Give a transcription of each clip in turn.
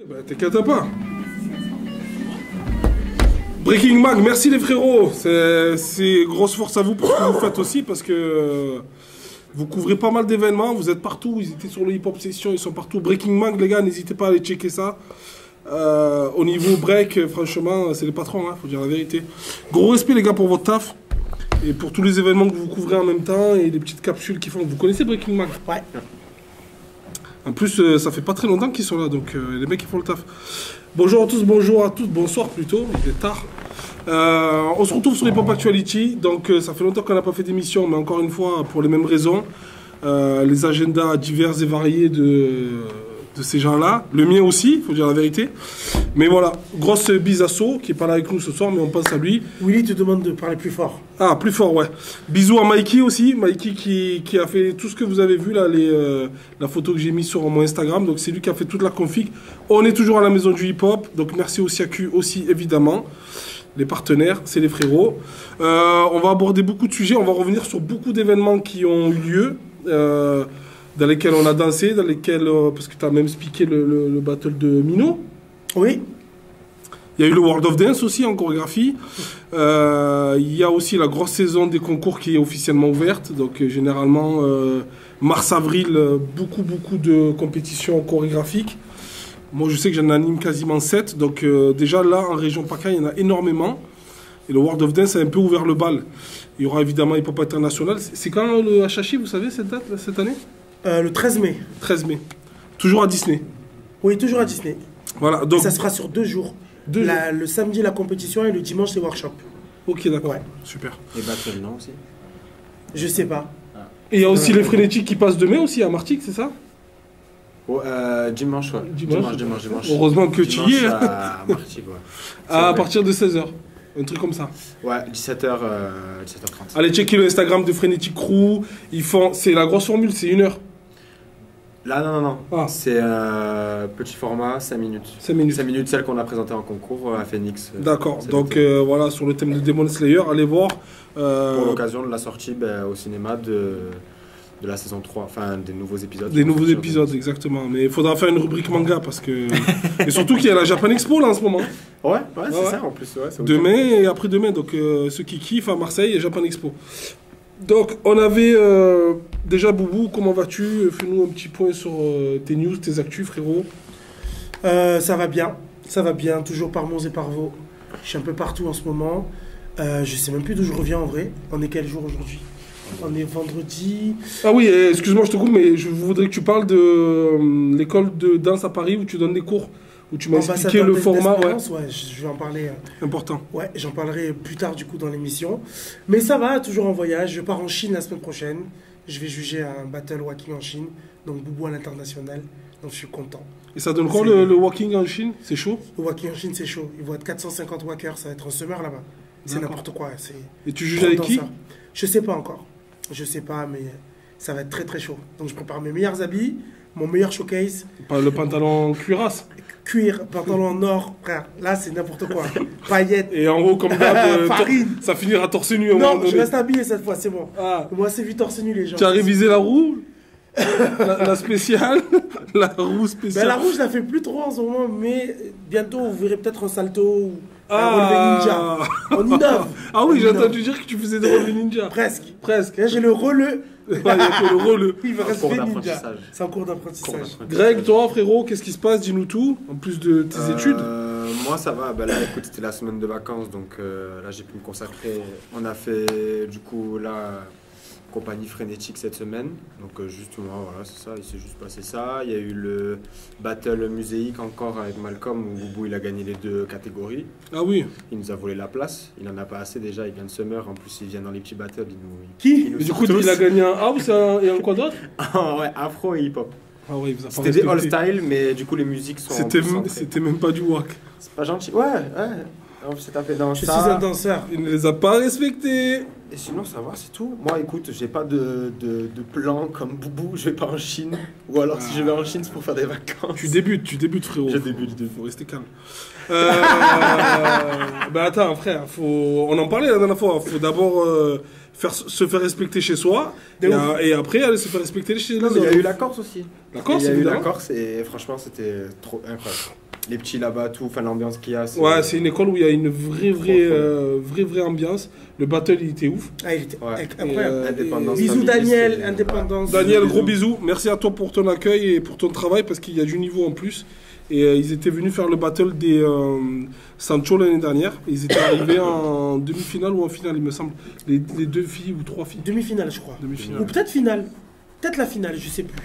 Bah, t'inquiète pas. Breaking Mag, merci les frérots. C'est grosse force à vous pour ce que vous faites aussi parce que vous couvrez pas mal d'événements, vous êtes partout. Ils étaient sur le Hip Hop Session, ils sont partout. Breaking Mag, les gars, n'hésitez pas à aller checker ça. Au niveau break, franchement, c'est les patrons, hein, faut dire la vérité. Gros respect, les gars, pour votre taf et pour tous les événements que vous couvrez en même temps et les petites capsules qu'ils font. Vous connaissez Breaking Mag? Ouais. En plus, ça fait pas très longtemps qu'ils sont là, donc les mecs ils font le taf. Bonjour à tous, bonjour à toutes, bonsoir plutôt, il est tard. On se retrouve sur les Pop Actuality, donc ça fait longtemps qu'on n'a pas fait d'émission, mais encore une fois, pour les mêmes raisons. Les agendas divers et variés de ces gens-là, le mien aussi, il faut dire la vérité. Mais voilà, grosse bise à So, qui est pas là avec nous ce soir, mais on pense à lui. Willy te demande de parler plus fort. Ah, plus fort, ouais. Bisous à Mikey aussi, Mikey qui a fait tout ce que vous avez vu, là, la photo que j'ai mise sur mon Instagram, donc c'est lui qui a fait toute la config. On est toujours à la maison du hip-hop, donc merci aussi à Q aussi, évidemment. Les partenaires, c'est les frérots. On va aborder beaucoup de sujets, on va revenir sur beaucoup d'événements qui ont eu lieu. Dans lesquels on a dansé, dans lesquels, parce que tu as même speaké le battle de Mino. Oui. Il y a eu le World of Dance aussi en chorégraphie. Il y a aussi la grosse saison des concours qui est officiellement ouverte. Donc généralement, mars-avril, beaucoup de compétitions chorégraphiques. Moi je sais que j'en anime quasiment 7. Donc déjà là, en région PACA, il y en a énormément. Et le World of Dance a un peu ouvert le bal. Il y aura évidemment Hip Hop International. C'est quand le HHI, vous savez, cette date, cette année? Le 13 mai. 13 mai. Toujours à Disney. Oui, toujours à Disney. Voilà, donc... Et ça sera sur 2 jours. Le samedi, la compétition, et le dimanche, les workshops. Ok, d'accord. Ouais. Super. Et battle, non, aussi? Je sais pas. Ah. Et il y a aussi les frénétiques qui passent demain aussi à Martigues, c'est ça? Oh, dimanche, ouais. Dimanche. Heureusement que tu y es. À Martigues, ouais. À partir de 16h. Un truc comme ça. Ouais, 17h, 17h30. Allez, checker le Instagram de Frenetic Crew. Ils font... C'est la grosse formule, c'est 1 heure. Là, non. Ah. C'est petit format, 5 minutes. 5 minutes. 5 minutes, celle qu'on a présentée en concours à Phoenix. D'accord. Donc voilà, sur le thème de Demon Slayer, allez voir. Pour l'occasion de la sortie au cinéma de la saison 3, enfin des nouveaux épisodes. Des nouveaux épisodes, exactement. Mais il faudra faire une rubrique manga parce que... Et surtout qu'il y a la Japan Expo là en ce moment. Ouais, c'est ça en plus. Ouais, demain et après-demain. Donc ceux qui kiffent à Marseille, il y a Japan Expo. Donc on avait déjà Boubou, comment vas-tu? Fais-nous un petit point sur tes news, tes actus, frérot. Ça va bien, toujours par Mons et par Vaux. Je suis un peu partout en ce moment. Je sais même plus d'où je reviens en vrai. On est quel jour aujourd'hui? On est vendredi. Ah oui, excuse-moi, je te coupe, mais je voudrais que tu parles de l'école de danse à Paris où tu donnes des cours, où tu m'as expliqué le format. Ouais, je vais en parler. Important. Ouais, j'en parlerai plus tard du coup dans l'émission. Mais ça va, toujours en voyage. Je pars en Chine la semaine prochaine. Je vais juger un battle walking en Chine, donc Boubou à l'international. Donc je suis content. Et ça donne quoi le walking en Chine? C'est chaud? Le walking en Chine, c'est chaud. Il va être 450 walkers, ça va être un summer là-bas. C'est n'importe quoi. Et tu juges avec qui? Je sais pas encore. Je sais pas, mais ça va être très très chaud. Donc je prépare mes meilleurs habits, mon meilleur showcase. Le pantalon cuirasse? Cuir, pantalon en or, frère. Là, c'est n'importe quoi. Paillettes. Et en haut, comme d'hab, ça finira torse nu. Non, je reste habillé cette fois, c'est bon. Ah. Moi, c'est vite torse nu, les gens. Tu as révisé la roue? la spéciale? La roue spéciale? Ben, la roue, je la fais plus trop en ce moment, mais bientôt, vous verrez peut-être un salto ou un relevé ninja. On innove. Ah oui, j'ai entendu dire que tu faisais des relevés ninja. Presque. Là, j'ai le relevé. Il y a que le relevé. Il me reste fait ninja. C'est un cours d'apprentissage. Greg, toi, frérot, qu'est-ce qui se passe? Dis-nous tout, en plus de tes études. Moi, ça va. Là, écoute, c'était la semaine de vacances, donc là, j'ai pu me consacrer. On a fait, du coup, là... compagnie frénétique cette semaine, donc justement voilà, c'est ça, il s'est juste passé ça. Il y a eu le battle muséique encore avec Malcolm où Boubou il a gagné les 2 catégories. Ah oui. Il nous a volé la place, il en a pas assez déjà, il vient de Summer, en plus il vient dans les petits battles. Qui? Du coup il a gagné un house et un quoi d'autre? Ouais, afro et hip hop. Ah oui, vous avez c'était des all style, mais du coup les musiques sont... C'était même pas du wack. C'est pas gentil, ouais. Je suis un danseur. Il ne les a pas respectés. Et sinon, ça va, c'est tout. Moi, écoute, j'ai pas de plan comme Boubou. Je vais pas en Chine. Ou alors, si je vais en Chine, c'est pour faire des vacances. Tu débutes, frérot. Je débute. Faut rester calme. Attends, frère, on en parlait la dernière fois. Faut d'abord se faire respecter chez soi. Et après, aller se faire respecter chez les autres. Il y a eu la Corse aussi. La Corse, il y a eu la Corse et franchement, c'était trop incroyable. les petits là-bas, tout, enfin l'ambiance qu'il y a. Ouais, c'est une école où il y a une vraie ambiance. Le battle, il était ouf. Ah, il était Ouais. incroyable. Indépendance. Bisous famille, Daniel, c'est- Indépendance. Daniel, Bisous. gros bisous. Merci à toi pour ton accueil et pour ton travail parce qu'il y a du niveau en plus. Et ils étaient venus faire le battle des Sancho l'année dernière. Ils étaient arrivés en demi-finale ou en finale, il me semble. Les 2 filles ou 3 filles. Demi-finale, je crois. Demi-finale. Ou peut-être finale. Peut-être la finale, je sais plus.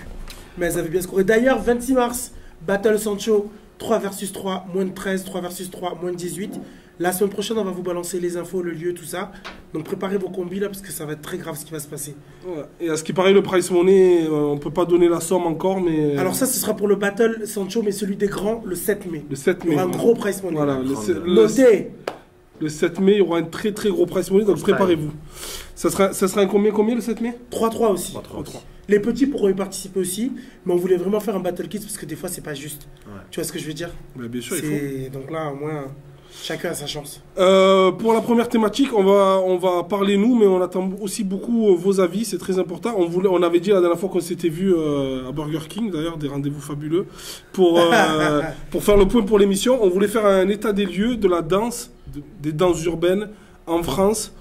Mais elles avaient bien scoré. D'ailleurs, 26 mars, Battle Sancho, 3 versus 3, moins de 13, 3 versus 3, moins de 18. La semaine prochaine, on va vous balancer les infos, le lieu, tout ça. Donc préparez vos combis là, parce que ça va être très grave ce qui va se passer. Ouais. Et à ce qui paraît, le price money, on peut pas donner la somme encore, mais. Alors ça, ce sera pour le Battle Sancho, mais celui des grands, le 7 mai. Le 7 Il y mai. aura un gros price money. Voilà, Notez. le 7 mai, il y aura un très très gros price money, donc Style. préparez-vous. Ça sera un combien le 7 mai 3-3 aussi. 3-3. Les petits pourront y participer aussi, mais on voulait vraiment faire un Battle Kids parce que des fois, c'est pas juste. Ouais. Tu vois ce que je veux dire? Bah, bien sûr, il faut. Donc là, au moins, chacun a sa chance. Pour la première thématique, on va parler nous, mais on attend aussi beaucoup vos avis, c'est très important. On avait dit la dernière fois qu'on s'était vu à Burger King, d'ailleurs, des rendez-vous fabuleux, pour faire le point pour l'émission. On voulait faire un état des lieux de la danse, des danses urbaines en France.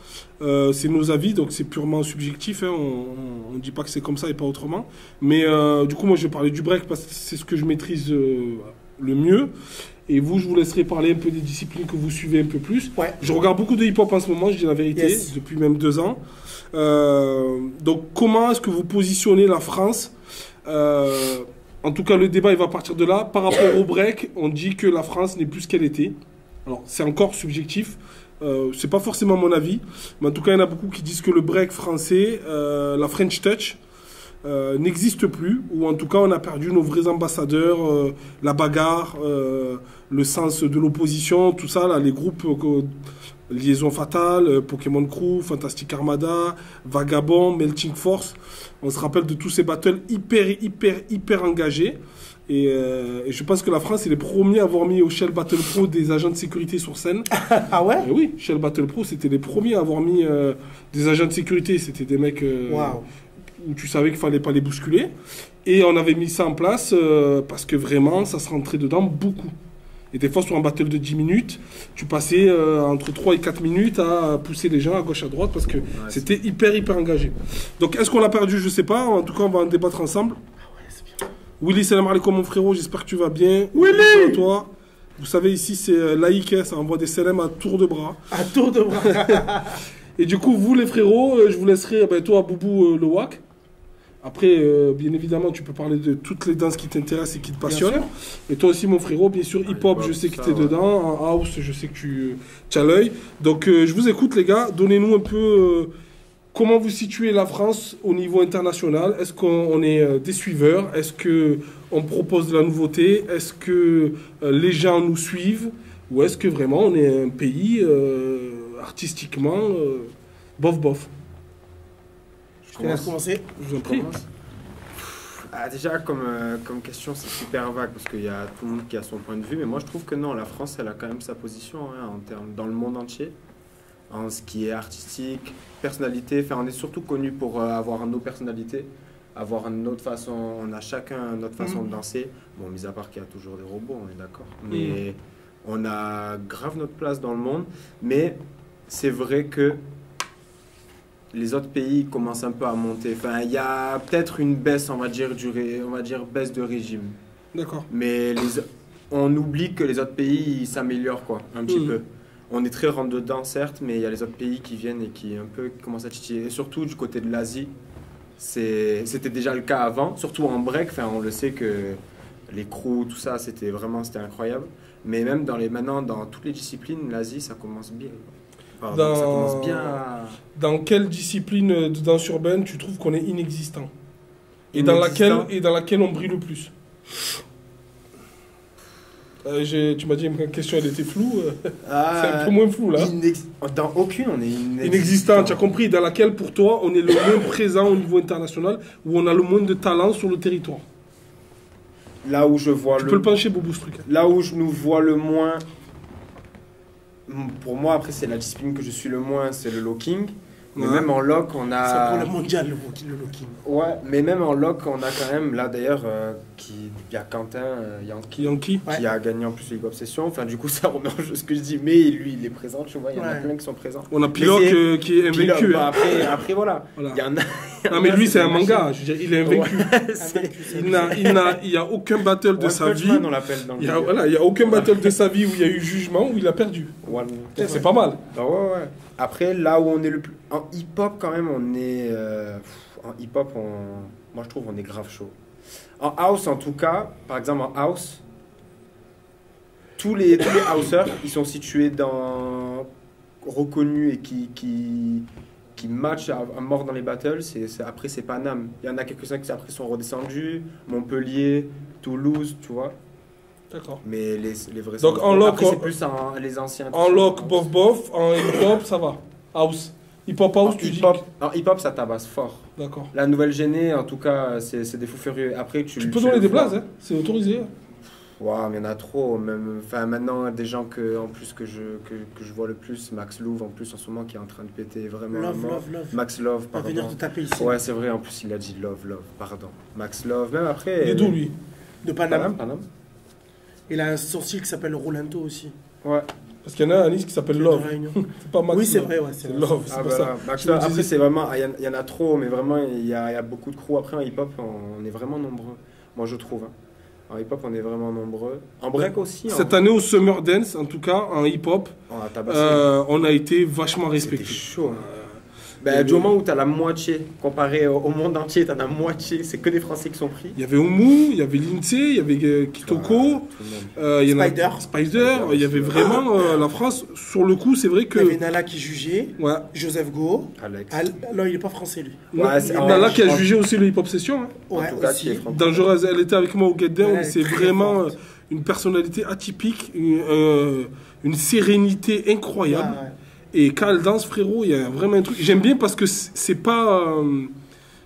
C'est nos avis, donc c'est purement subjectif. Hein, on ne dit pas que c'est comme ça et pas autrement. Mais du coup, moi, je vais parler du break parce que c'est ce que je maîtrise le mieux. Et vous, je vous laisserai parler un peu des disciplines que vous suivez un peu plus. Ouais. Je regarde beaucoup de hip-hop en ce moment, je dis la vérité, Yes. depuis même 2 ans. Donc, comment est-ce que vous positionnez la France En tout cas, le débat, il va partir de là. Par rapport au break, on dit que la France n'est plus ce qu'elle était. Alors, c'est encore subjectif. C'est pas forcément mon avis. Mais en tout cas, il y en a beaucoup qui disent que le break français, la French Touch, n'existe plus, ou en tout cas on a perdu nos vrais ambassadeurs, la bagarre, le sens de l'opposition, tout ça, là, les groupes Liaison Fatale, Pokémon Crew, Fantastic Armada, Vagabond, Melting Force, on se rappelle de tous ces battles hyper engagés. Et je pense que la France est les premiers à avoir mis au Shell Battle Pro des agents de sécurité sur scène. Ah ouais? Et oui, Shell Battle Pro, c'était les premiers à avoir mis des agents de sécurité. C'était des mecs Waouh. où tu savais qu'il fallait pas les bousculer. Et on avait mis ça en place parce que vraiment, ça se rentrait dedans beaucoup. Et des fois, sur un battle de 10 minutes, tu passais entre 3 et 4 minutes à pousser les gens à gauche, à droite parce que c'était hyper engagé. Donc, est-ce qu'on l'a perdu? Je sais pas. En tout cas, on va en débattre ensemble. Willy, salam alaikum mon frérot, j'espère que tu vas bien. Willy, toi. Vous savez, ici c'est laïque, ça envoie des salam à tour de bras. À tour de bras. Et du coup, vous les frérots, je vous laisserai, toi, Boubou, le WAC. Après, bien évidemment, tu peux parler de toutes les danses qui t'intéressent et qui te passionnent. Et toi aussi, mon frérot, bien sûr, hip-hop, je sais que tu es dedans. En house, je sais que tu as l'œil. Donc, je vous écoute, les gars. Donnez-nous un peu comment vous situez la France au niveau international. Est-ce qu'on est des suiveurs? Est-ce qu'on propose de la nouveauté? Est-ce que les gens nous suivent? Ou est-ce que vraiment on est un pays artistiquement bof? Je te laisse commencer. Je vous en prie. Déjà, comme question, c'est super vague parce qu'il y a tout le monde qui a son point de vue, mais moi je trouve que non, la France, elle a quand même sa position hein, en termes, dans le monde entier, en ce qui est artistique, personnalité. Enfin, on est surtout connu pour avoir nos personnalités, avoir une autre façon, on a chacun notre façon de danser. Bon, mis à part qu'il y a toujours des robots, on est d'accord. Mais on a grave notre place dans le monde, mais c'est vrai que les autres pays commencent un peu à monter. Enfin, il y a peut-être une baisse, on va dire baisse de régime. D'accord. Mais on oublie que les autres pays ils s'améliorent quoi, un petit peu. On est très rentre dedans certes, mais il y a les autres pays qui viennent et qui un peu commencent à titiller. Et surtout du côté de l'Asie, c'était déjà le cas avant, surtout en break. Enfin, on le sait que les crews, tout ça, c'était incroyable. Mais même maintenant, dans toutes les disciplines, l'Asie, ça commence bien. Ça commence bien à... Dans quelle discipline de danse urbaine tu trouves qu'on est inexistant? Et dans laquelle on brille le plus? Tu m'as dit que ma question elle était floue. C'est un peu moins flou là. Dans aucune, on est inexistant. Tu as compris? Dans laquelle pour toi on est le moins présent au niveau international, où on a le moins de talent sur le territoire? Là où je vois tu peux le pencher, Boubou, ce truc. Là où je nous vois le moins... Pour moi, après, c'est la discipline que je suis le moins, c'est le locking. Mais Ouais. même en lock, on C'est a. pour le mondial, le locking. Ouais, mais même en lock, on a quand même, là d'ailleurs, il y a Quentin Yankee Yankee. qui a gagné en plus le Hip Hop Session. Enfin, du coup, ça remet en jeu ce que je dis, mais lui, il est présent, tu vois, il y en a Ouais. plein qui sont présents. On a Piloc c'est- qui est Puis là, invaincu. bah, hein. après, voilà. Voilà. Il y en a. Non, mais lui, c'est un des machines. manga. Je veux dire, il est invaincu. Ouais, c'est- Il n'y a aucun battle de One sa Punch vie. Man, on l'appelle dans le Il y a, milieu. voilà, il y a aucun battle de sa vie où il y a eu jugement, où il a perdu. One- C'est pas mal. Ah ouais, ouais. Après, là où on est le plus. En hip-hop, quand même, on est. En hip-hop, moi je trouve on est grave chaud. En house, en tout cas, par exemple, en house, tous les houseurs, ils sont situés dans. Reconnus et qui matchent à mort dans les battles. Après, c'est Paname. Il y en a quelques-uns qui après sont redescendus. Montpellier, Toulouse, tu vois. D'accord. Mais les vrais Donc, sont- en lock, après, on- c'est plus les anciens. En lock, bof bof. En hip-hop, ça va. House. Hip-hop house, tu dis. En hip-hop, ça tabasse fort. D'accord. La nouvelle génée, en tout cas, c'est des fous furieux. Après, Tu peux donner le des vois. blagues, hein. C'est autorisé. Waouh, mais il y en a trop. Même, enfin, maintenant, des gens en plus que je vois le plus, Max Love, en plus, en ce moment, qui est en train de péter vraiment. à Love, mort. love, love. Max Love, Va venir pardon. te taper ici. Ouais, c'est vrai, en plus, il a dit love, pardon. Max Love, même après. Il est d'où, lui? De Paname. Paname. Il a un sourcil qui s'appelle Rolanto aussi. Ouais. Parce qu'il y en a un à Nice qui s'appelle Love. De Réunion. C'est pas Max Oui, c'est Love. vrai, ouais. C'est vrai. Love, c'est Ah, pour voilà. ça. Max Je me Love, après, disais- c'est vraiment. Il y en a trop, mais vraiment, il y a beaucoup de crews. Après, en hip-hop, on est vraiment nombreux. Moi, je trouve. Hein. En hip-hop, on est vraiment nombreux. En break aussi. Cette année au Summer Dance, en tout cas, en hip-hop, On a tabassé. on a été vachement C'était respecté. chaud. Ben, du moment où tu as la moitié, comparé au monde entier, tu as la moitié, c'est que des Français qui sont pris. Il y avait Oumou, il y avait Lindsay, il y avait Kitoko, Tout le monde. il y en a- Spider. Spider, il y avait vraiment la France. Sur le coup, c'est vrai Il y avait que. Nala qui jugeait. Ouais. Joseph Go. Alex. Non, il est pas français, lui. Ouais, c'est- Nala qui a je- jugé aussi le hip-hop session. Hein. En Ouais, tout cas, aussi. qui est franco. Dangereuse, elle était avec moi au Get Down. Ouais, elle est C'est très vraiment forte. une personnalité atypique, une sérénité incroyable. Ouais, ouais. Et quand elle danse, frérot, il y a vraiment un truc. J'aime bien parce que c'est pas.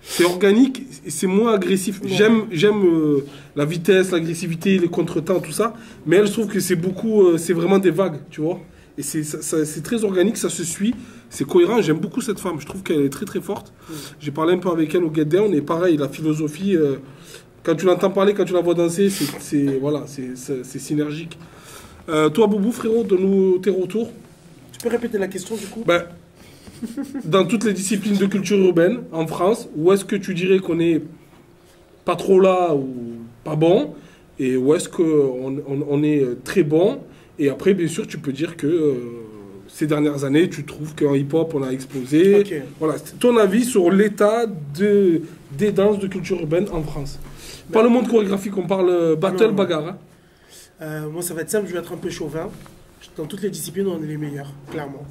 C'est organique et c'est moins agressif. Ouais. J'aime la vitesse, l'agressivité, les contretemps, tout ça. Mais elle, je trouve que c'est beaucoup. C'est vraiment des vagues, tu vois. Et c'est très organique, ça se suit. C'est cohérent. J'aime beaucoup cette femme. Je trouve qu'elle est très très forte. J'ai parlé un peu avec elle au Get Down. Et pareil, la philosophie. Quand tu l'entends parler, quand tu la vois danser, c'est synergique. Toi, Boubou, frérot, donne-nous tes retours. Tu peux répéter la question, du coup? Ben, dans toutes les disciplines de culture urbaine en France, où est-ce que tu dirais qu'on est pas trop là ou pas bon, et où est-ce qu'on est très bon, et après, bien sûr, tu peux dire que ces dernières années, tu trouves qu'en hip-hop, on a explosé. Ok. Voilà, c'est ton avis sur l'état des danses de culture urbaine en France. Pas le monde chorégraphique, on parle battle, non. bagarre. Moi, ça va être simple, je vais être un peu chauvin. Dans toutes les disciplines, on est les meilleurs, clairement.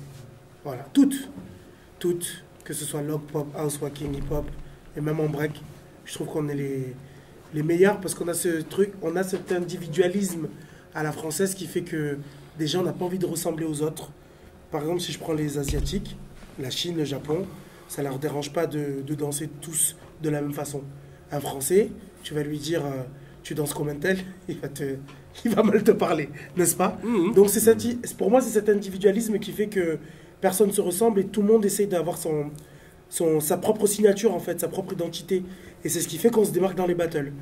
Voilà, toutes. Toutes. Que ce soit log, pop, house, walking, hip-hop, et même en break. Je trouve qu'on est les meilleurs parce qu'on a ce truc, on a cet individualisme à la française qui fait que déjà, on n'a pas envie de ressembler aux autres. Par exemple, si je prends les Asiatiques, la Chine, le Japon, ça ne leur dérange pas de danser tous de la même façon. Un Français, tu vas lui dire, tu danses comme un tel, il va mal te parler, n'est-ce pas? Donc pour moi, c'est cet individualisme qui fait que personne ne se ressemble et tout le monde essaye d'avoir sa propre signature, en fait, sa propre identité. Et c'est ce qui fait qu'on se démarque dans les battles.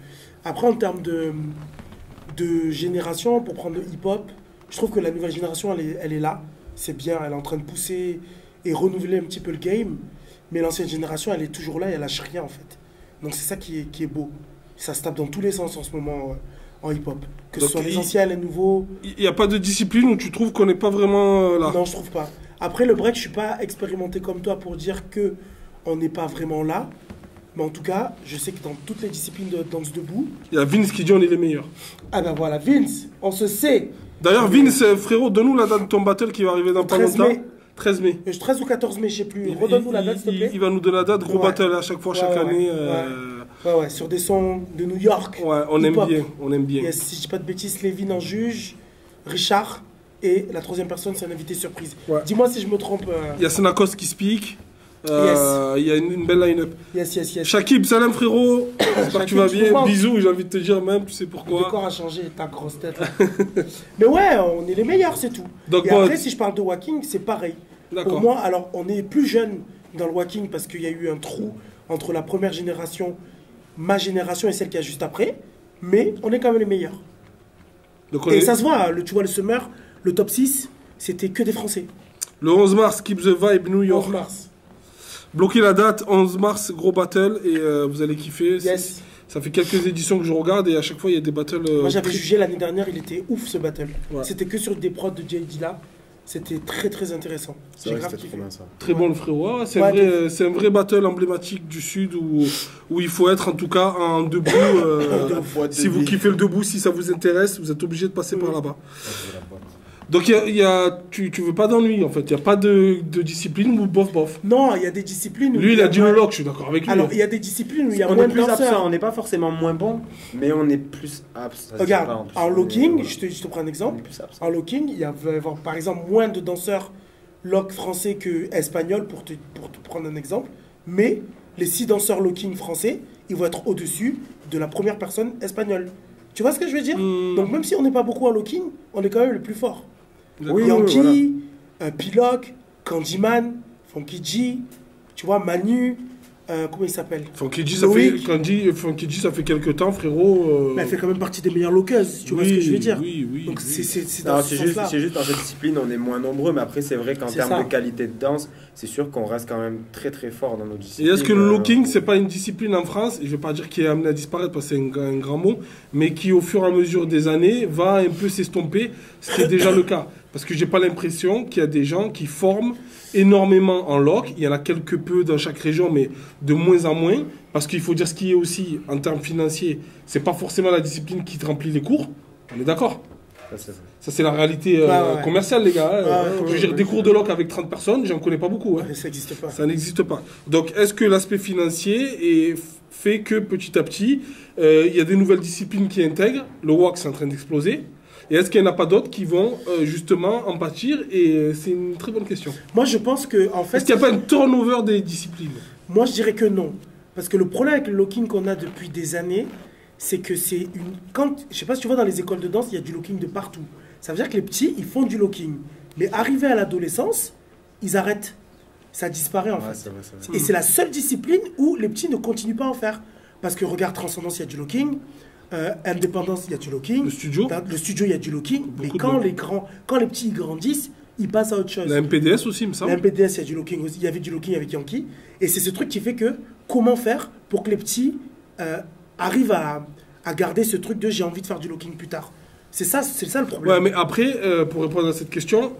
Après, en termes de génération, pour prendre le hip-hop, je trouve que la nouvelle génération, elle est là. C'est bien, elle est en train de pousser et renouveler un petit peu le game. Mais l'ancienne génération, elle est toujours là et elle lâche rien, en fait. Donc c'est ça qui est beau. Ça se tape dans tous les sens en ce moment en hip-hop. Que ce Donc, soit les anciens, les nouveaux. Il n'y a pas de discipline où tu trouves qu'on n'est pas vraiment là. Non, je trouve pas. Après, le break, je suis pas expérimenté comme toi pour dire que on n'est pas vraiment là. Mais en tout cas, je sais que dans toutes les disciplines de danse debout... Il y a Vince qui dit on est les meilleurs. Ah ben voilà, Vince, on se sait. D'ailleurs, Vince, frérot, donne-nous la date de ton battle qui va arriver dans pas 13 longtemps. mai. 13 mai. 13 ou 14 mai, je sais plus. Redonne-nous la date, s'il te plaît. Il va nous donner la date, gros Ouais. battle à chaque fois, chaque Ouais, année. Ouais, sur des sons de New York. Ouais, on aime Hip-hop. bien, on aime bien. Yes, si je dis pas de bêtises, Lévin en juge, Richard, et la troisième personne, c'est un invité surprise. Ouais. Dis-moi si je me trompe. Il y a Senakos qui speak. Il y a une belle line-up. Yes. Shakib, salam frérot. J'espère que tu Shakib, vas je bien. comprends. Bisous, j'ai envie de te dire même, tu sais Le pourquoi. décor a changé, ta grosse tête. Là. Mais ouais, on est les meilleurs, c'est tout. Donc, Et bon, après, si je parle de walking, c'est pareil. D'accord. Pour moi, alors, on est plus jeune dans le walking parce qu'il y a eu un trou entre la première génération, ma génération et celle qui a juste après. Mais on est quand même les meilleurs. Donc Et ça se voit, tu vois, le Summer, le top 6, c'était que des Français. le 11 mars, Keep the Vibe, New York. 11 mars. Bloquez la date, 11 mars, gros battle, et vous allez kiffer. Yes. Ça fait quelques éditions que je regarde, et à chaque fois, il y a des battles... Moi, j'avais jugé l'année dernière, il était ouf ce battle. Ouais. C'était que sur des prods de JD là. C'était très très intéressant. C'est J'ai vrai que grave c'était kiffé. trop bien ça. Très bon le frérot. Ouais, c'est Ouais, un vrai battle emblématique du Sud où il faut être en tout cas en debout. Si vous kiffez le debout, si ça vous intéresse, vous êtes obligé de passer par là-bas. Donc tu veux pas d'ennui en fait. Il n'y a pas de discipline ou bof. Non, il y a des disciplines où Lui, il a dit le moins- lock, je suis d'accord avec lui. Alors, il y a des disciplines où il y a On moins est de plus absent, danseurs. on n'est pas forcément moins bon, mais on est plus absent. Regarde, en locking, voilà. je te prends un On est exemple. plus absent. En locking, il y avait par exemple moins de danseurs lock français que espagnols, pour te prendre un exemple. Mais les 6 danseurs locking français, ils vont être au-dessus de la première personne espagnole. Tu vois ce que je veux dire? Donc même si on n'est pas beaucoup en locking, on est quand même le plus fort. Oui, Yankee, Piloc, Candyman, Funky G, tu vois, Manu, comment il s'appelle? Funky G, ça fait quelques temps, frérot. Mais elle fait quand même partie des meilleures loqueuses, tu vois ce que je veux dire? Oui. Donc oui. c'est Non, dans c'est ce juste, sens-là. c'est juste dans cette discipline, on est moins nombreux, mais après, c'est vrai qu'en C'est termes ça. de qualité de danse, c'est sûr qu'on reste quand même très très fort dans nos Et disciplines. est-ce que le locking, c'est pas une discipline en France, et je vais pas dire qui est amené à disparaître parce que c'est un grand mot, mais qui au fur et à mesure des années va un peu s'estomper, ce qui est déjà le cas. Parce que j'ai pas l'impression qu'il y a des gens qui forment énormément en lock. Il y en a quelque peu dans chaque région, mais de moins en moins. Parce qu'il faut dire ce qui est aussi, en termes financiers, c'est pas forcément la discipline qui te remplit les cours. On est d'accord? Ça, c'est vrai. Ça, c'est la réalité Ouais. commerciale, les gars. Ouais, Je veux dire, des cours de lock avec 30 personnes, j'en connais pas beaucoup. Hein. Mais ça n'existe pas. Ça n'existe pas. Donc, est-ce que l'aspect financier fait que petit à petit, il y a des nouvelles disciplines qui intègrent? Le WAC, c'est en train d'exploser. Et est-ce qu'il n'y en a pas d'autres qui vont justement en pâtir? Et c'est une très bonne question. Moi, je pense que, en fait, Est-ce qu'il n'y a pas un turnover des disciplines? moi, je dirais que non. Parce que le problème avec le locking qu'on a depuis des années, c'est que c'est une. Je sais pas si tu vois, dans les écoles de danse, il y a du locking de partout. Ça veut dire que les petits, ils font du locking. Mais arrivés à l'adolescence, ils arrêtent. Ça disparaît en fait. C'est vrai, c'est vrai. Et c'est la seule discipline où les petits ne continuent pas à en faire. Parce que regarde, Transcendance, il y a du locking. Indépendance, il y a du locking. Le studio? Dans le studio, il y a du locking. Mais Beaucoup de quand locking. quand les petits ils grandissent, ils passent à autre chose. La MPDS aussi, il me semble. La MPDS, il y a du locking aussi. Il y avait du locking avec Yankee. Et c'est ce truc qui fait que comment faire pour que les petits arrivent à garder ce truc de j'ai envie de faire du locking plus tard. C'est ça le problème. Ouais, mais après, pour répondre à cette question,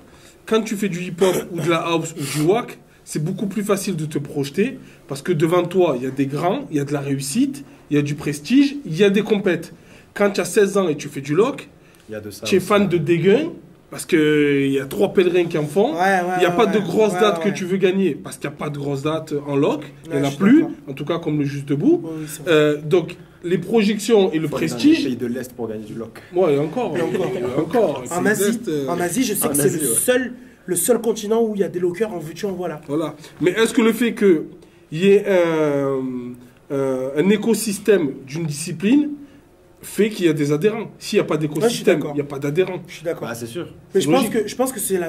quand tu fais du hip-hop ou de la house ou du WAC, c'est beaucoup plus facile de te projeter parce que devant toi, il y a des grands, il y a de la réussite, il y a du prestige, il y a des compètes. Quand tu as 16 ans et tu fais du loc, Il y a de ça. tu es aussi. fan de dégain parce qu'il y a 3 pèlerins qui en font. Il n'y a pas de grosses dates que tu veux gagner parce qu'il n'y a pas de grosses dates en loc. Il n'y en Ouais, a je suis plus, d'accord. en tout cas comme le Juste Debout. Oui, oui, c'est vrai. Donc, les projections et le Faut aller dans les prestige. pays de l'Est pour gagner du lock. Ouais, et encore. Et encore. En C'est Asie, l'Est, en Asie, je sais en que c'est Asie, le seul continent où il y a des lockers en veux-tu, en voilà. Voilà. Mais est-ce que le fait qu'il y ait un écosystème d'une discipline fait qu'il y a des adhérents? S'il n'y a pas d'écosystème, d'accord. il n'y a pas d'adhérents. Je suis d'accord. Bah, c'est sûr. Mais c'est je pense que c'est la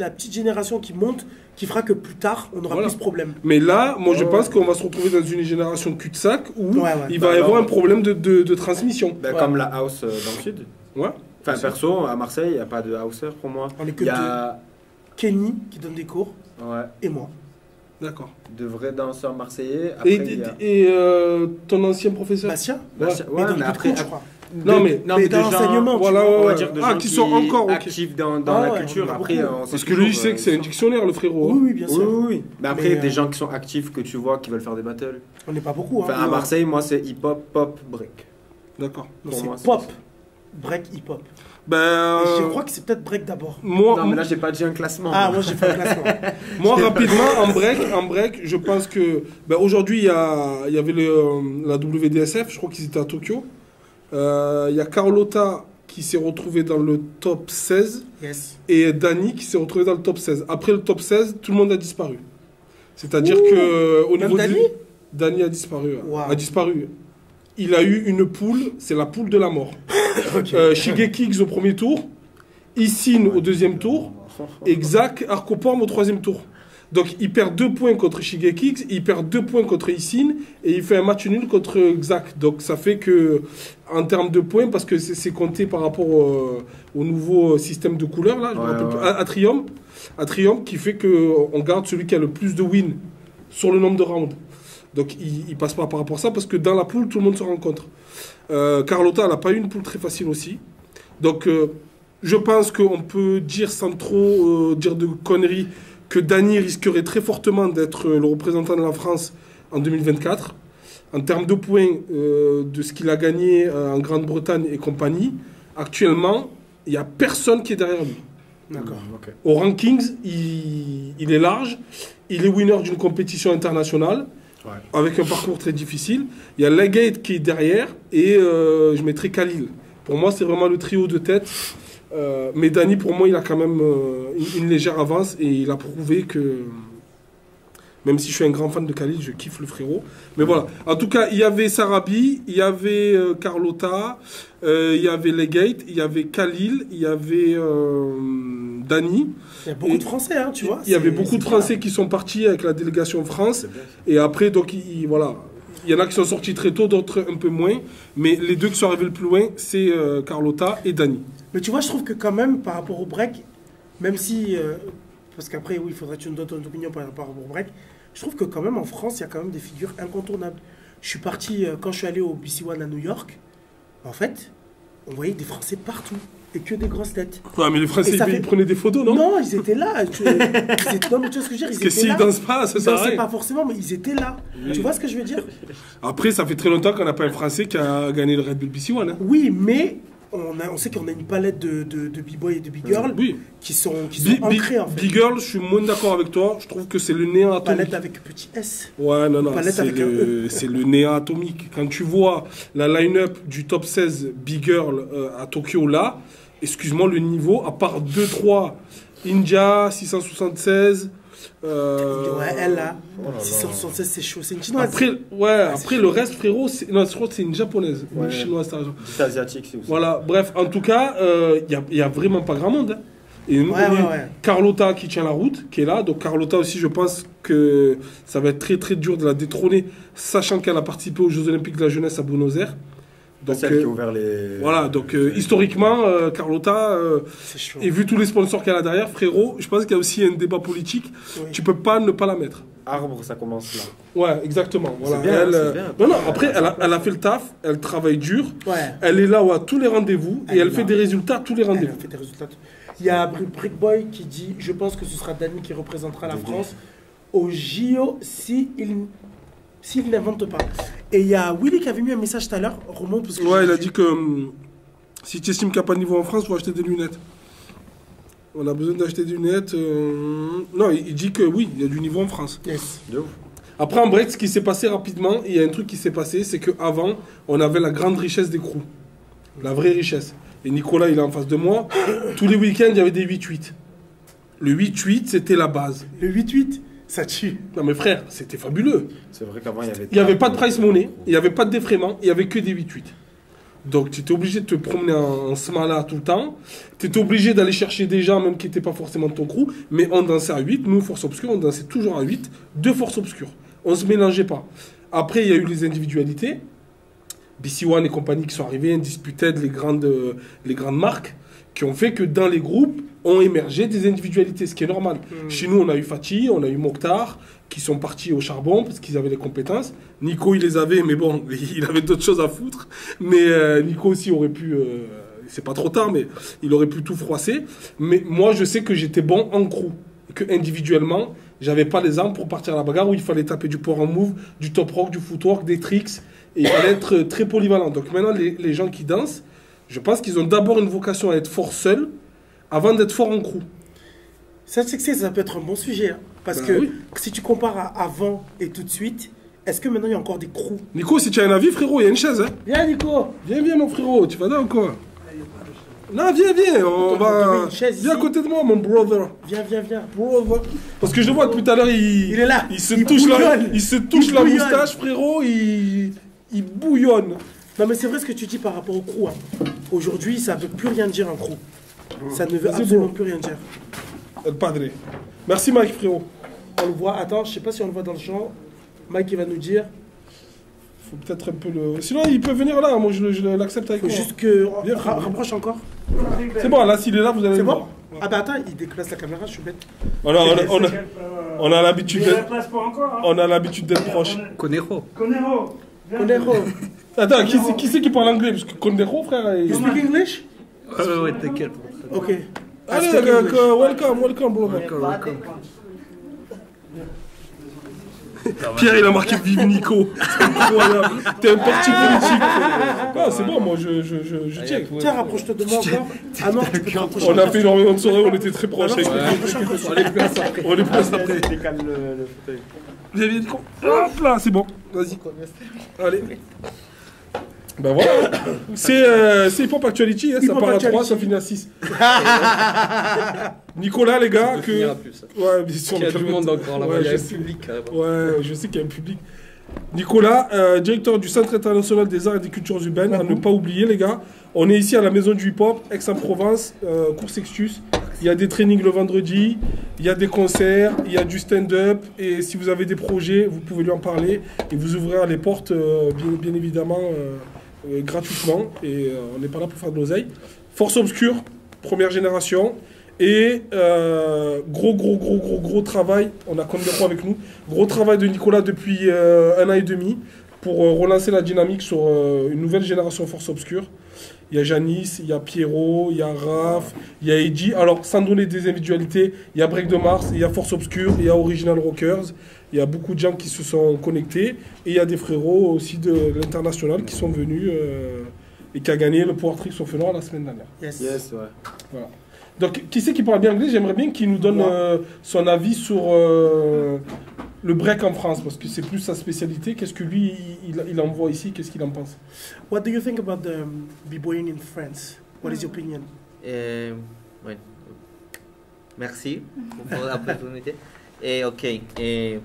petite génération qui monte qui fera que plus tard, on aura Voilà. plus ce problème. Mais là, moi, je pense qu'on va se retrouver dans une génération cul-de-sac où Ouais, ouais. il va y avoir un problème de transmission. Bah, Ouais. Comme la house dans le sud. Ouais. Enfin, perso, à Marseille, il n'y a pas de houser pour moi. On est que Il y a Kenny qui donne des cours ouais, et moi. D'accord. de vrais danseurs marseillais. Après, il y a... Ton ancien professeur? Bastien Ouais. Ouais, Mais dans mais le après, cours, je crois. Non, mais mais dans l'enseignement, tu Voilà, vois, on va ouais. dire de Ah, gens qui sont encore, ok. actifs dans Ah la ouais, culture. on en a Après, beaucoup. on sait Parce que lui, il sait que c'est un dictionnaire, le frérot. Oui, hein. oui, bien sûr. Oui. Mais après, Mais, des gens qui sont actifs que tu vois qui veulent faire des battles. On n'est pas beaucoup. Hein. Enfin, à Marseille, moi, c'est hip-hop, pop, break. D'accord. Non, pour c'est moi, c'est pop, break, hip-hop. Ben, Et je crois que c'est peut-être break d'abord. moi, Non, mais là, j'ai pas dit un classement. Ah, moi j'ai fait un classement. moi, rapidement, en break, je pense que ben, aujourd'hui, il y avait la WDSF, je crois qu'ils étaient à Tokyo. Il y a Carlotta qui s'est retrouvé dans le top 16 Yes. et Dani qui s'est retrouvé dans le top 16. Après le top 16, tout le monde a disparu. C'est-à-dire que au Même niveau Dani Dani a disparu. Wow. A disparu. Il a eu une poule, c'est la poule de la mort. Ok. Shigekix au premier tour, Issine au deuxième tour et Xac Arcoporm au troisième tour. Donc il perd 2 points contre Shigekix, il perd 2 points contre Issine et il fait un match nul contre Xac. Donc ça fait que, en termes de points, parce que c'est compté par rapport au nouveau système de couleurs, là, je me rappelle plus, Atrium, qui fait qu'on garde celui qui a le plus de wins sur le nombre de rounds. Donc il passe pas par rapport à ça, parce que dans la poule, tout le monde se rencontre. Carlotta, elle n'a pas eu une poule très facile aussi. Donc je pense qu'on peut dire, sans trop dire de conneries, que Dany risquerait très fortement d'être le représentant de la France en 2024. En termes de points, de ce qu'il a gagné en Grande-Bretagne et compagnie, actuellement, il n'y a personne qui est derrière lui. D'accord. Ok. Au rankings, il est large, il est winner d'une compétition internationale, avec un parcours très difficile. Il y a Legate qui est derrière, et je mettrai Khalil. Pour moi, c'est vraiment le trio de tête. Mais Dany, pour moi, il a quand même une légère avance et il a prouvé que, même si je suis un grand fan de Khalil, je kiffe le frérot. Mais voilà. En tout cas, il y avait Sarabi, il y avait Carlotta, il y avait Legate, il y avait Khalil, il y avait Dany. Il y a beaucoup de Français, hein, tu vois. Il y avait beaucoup de Français qui sont partis avec la délégation France. Et après, donc, voilà. Il y en a qui sont sortis très tôt, d'autres un peu moins. Mais les deux qui sont arrivés le plus loin, c'est Carlotta et Dany. Mais tu vois, je trouve que quand même, par rapport au break, même si... parce qu'après, oui, il faudrait que tu nous donnes ton opinion par rapport au break. Je trouve que quand même, en France, il y a quand même des figures incontournables. Je suis parti, quand je suis allé au BC One à New York, en fait, on voyait des Français partout. Et que des grosses têtes. Ouais, mais les Français, ils prenaient des photos, non? Non, ils étaient là. Non, mais tu vois ce que je veux dire, ils Parce que étaient s'ils là. dansent pas, ça sert à Ils dansaient rien. pas forcément, mais ils étaient là. Oui. Tu vois ce que je veux dire? Après, ça fait très longtemps qu'on n'a pas un Français qui a gagné le Red Bull BC One. Hein. Oui, mais on sait qu'on a une palette de b-boy et de b-girl Oui. qui sont ancrés, en fait. Big Girl, je suis moins d'accord avec toi. Je trouve que c'est le néant atomique. Palette avec petit S. Ouais, non, Palette c'est avec un E. c'est le néant atomique. Quand tu vois la line-up du top 16 Big Girl à Tokyo, là, excuse-moi, le niveau, à part 2-3, India, 676... Ouais, elle là, 676, c'est chaud, c'est une chinoise. Après le reste, frérot, non, je crois que c'est une japonaise, ou une chinoise, t'as raison. C'est asiatique, c'est aussi. Voilà, bref, en tout cas, il y a vraiment pas grand monde. Hein. Et nous, Carlotta qui tient la route, qui est là. Donc Carlotta aussi, je pense que ça va être très très dur de la détrôner, sachant qu'elle a participé aux Jeux Olympiques de la jeunesse à Buenos Aires. Donc, celle qui a ouvert les... Voilà, donc historiquement, Carlotta, et vu tous les sponsors qu'elle a derrière, frérot, je pense qu'il y a aussi un débat politique. Oui. Tu peux pas ne pas la mettre. Arbre, ça commence là. Ouais, exactement. Voilà. Bien, bien. Non, après, elle a fait le taf, elle travaille dur, ouais. Elle est là à tous les rendez-vous, et elle fait des résultats à tous les rendez-vous. Elle fait des résultats. Il y a Brickboy qui dit, je pense que ce sera Dany qui représentera la France au JO s'il n'invente pas. Et il y a Willy qui avait mis un message tout à l'heure, remonte parce que... Ouais, il a dit que si tu estimes qu'il n'y a pas de niveau en France, il faut acheter des lunettes. On a besoin d'acheter des lunettes. Non, il dit que oui, il y a du niveau en France. Yes. Après, en break, ce qui s'est passé rapidement, il y a un truc qui s'est passé, c'est qu'avant, on avait la grande richesse des crews. La vraie richesse. Et Nicolas, il est en face de moi. Tous les week-ends, il y avait des 8-8. Le 8-8, c'était la base. Le 8-8 ça tue. Non mais frère, c'était fabuleux. C'est vrai qu'avant, il n'y avait pas de price money, il n'y avait pas de défraiement, il n'y avait que des 8-8. Donc tu étais obligé de te promener en smala tout le temps. Tu étais obligé d'aller chercher des gens même qui n'étaient pas forcément de ton crew. Mais on dansait à 8, nous, Force Obscure, on dansait toujours à 8, de Force Obscure. On ne se mélangeait pas. Après, il y a eu les individualités. BC One et compagnie qui sont arrivés, Undisputed, les grandes marques, qui ont fait que dans les groupes, ont émergé des individualités, ce qui est normal. Chez nous, on a eu Fatih, on a eu Mokhtar, qui sont partis au charbon parce qu'ils avaient les compétences. Nico, il les avait, mais bon, il avait d'autres choses à foutre. Mais Nico aussi aurait pu... c'est pas trop tard, mais il aurait pu tout froisser. Mais moi, je sais que j'étais bon en crew. Et que individuellement, j'avais pas les armes pour partir à la bagarre où il fallait taper du power move, du top rock, du footwork, des tricks. Et il fallait être très polyvalent. Donc maintenant, les gens qui dansent, je pense qu'ils ont d'abord une vocation à être forts seuls, avant d'être fort en crew. Ça, c'est que ça peut être un bon sujet. Hein, parce que si tu compares à avant et tout de suite, est-ce que maintenant il y a encore des crews? Nico, si tu as un avis, frérot, il y a une chaise. Hein. Viens, Nico. Viens, mon frérot. Tu vas là ou quoi? Non, viens. On va... Viens à côté de moi, mon brother. Viens. Brother. Parce que je vois depuis tout à l'heure, il est là. Il se touche la moustache, frérot. Il bouillonne. Non, mais c'est vrai ce que tu dis par rapport au crew. Hein. Aujourd'hui, ça ne veut plus rien dire un crew. Ça ne veut absolument plus rien dire. El Padre. Merci Mike, frérot. On le voit, attends, je sais pas si on le voit dans le champ. Mike, il va nous dire. Faut peut-être un peu le... Sinon, il peut venir là, moi je l'accepte avec Faut moi. juste que. Viens, Rapproche encore. C'est bon, là, s'il est là, vous allez C'est le bon voir. Ah bah attends, il déplace la caméra, je suis bête. On a l'habitude Il y a la d'être... place pour encore. Hein. On a l'habitude d'être proche. Conejo. Conero. viens. Conero. Attends, qui c'est qui parle anglais? Parce que Condero, frère... You speak English? Ouais, t'inquiète. Ok. Allez, speak English. welcome, bro. Pierre, il a marqué vive Nico. C'est incroyable. T'es un parti politique. Ah, c'est bon, moi, je tiens. Tiens, rapproche-toi de moi encore. Ah non, tu peux te rapprocher. On a fait énormément de soirées, on était très proches. avec- On est plus après. On est plus après. Décale le fauteuil. Vous avez dit quoi? Hop là, c'est bon. Vas-y. Allez. Ben voilà. C'est Hip Hop Actuality, hein, ça Hip Hop part à 3, Actuality. ça finit à 6. Nicolas, les gars, Ça que. peut finir à plus, ça. Ouais, bien sûr. Il y a mais du monde encore là-bas, Ouais, il y a je un sais. public carrément. Ouais, je sais qu'il y a un public. Nicolas, directeur du Centre international des arts et des cultures urbaines, à ne pas oublier, les gars. On est ici à la Maison du Hip Hop, Aix-en-Provence, cours Sextus. Il y a des trainings le vendredi, il y a des concerts, il y a du stand-up. Et si vous avez des projets, vous pouvez lui en parler et vous ouvrir les portes, bien évidemment, gratuitement. Et on n'est pas là pour faire de l'oseille. Force Obscure, première génération. Et gros travail, on a Condero avec nous, gros travail de Nicolas depuis 1 an et demi pour relancer la dynamique sur une nouvelle génération Force Obscure. Il y a Janice, il y a Pierrot, il y a Raph, il y a Eddie. Alors, sans donner des individualités, il y a Break de Mars, il y a Force Obscure, il y a Original Rockers. Il y a beaucoup de gens qui se sont connectés. Et il y a des frérots aussi de l'international qui sont venus et qui a gagné le Power Tricks au Fenoir la semaine dernière. Yes. Yes, ouais. Voilà. Donc, qui c'est qui parle bien anglais? J'aimerais bien qu'il nous donne son avis sur le break en France, parce que c'est plus sa spécialité. Qu'est-ce que lui, il en voit ici? Qu'est-ce qu'il en pense? What do you think about the b-boying in France? What is your opinion? Bueno, merci por la oportunidad. Ok,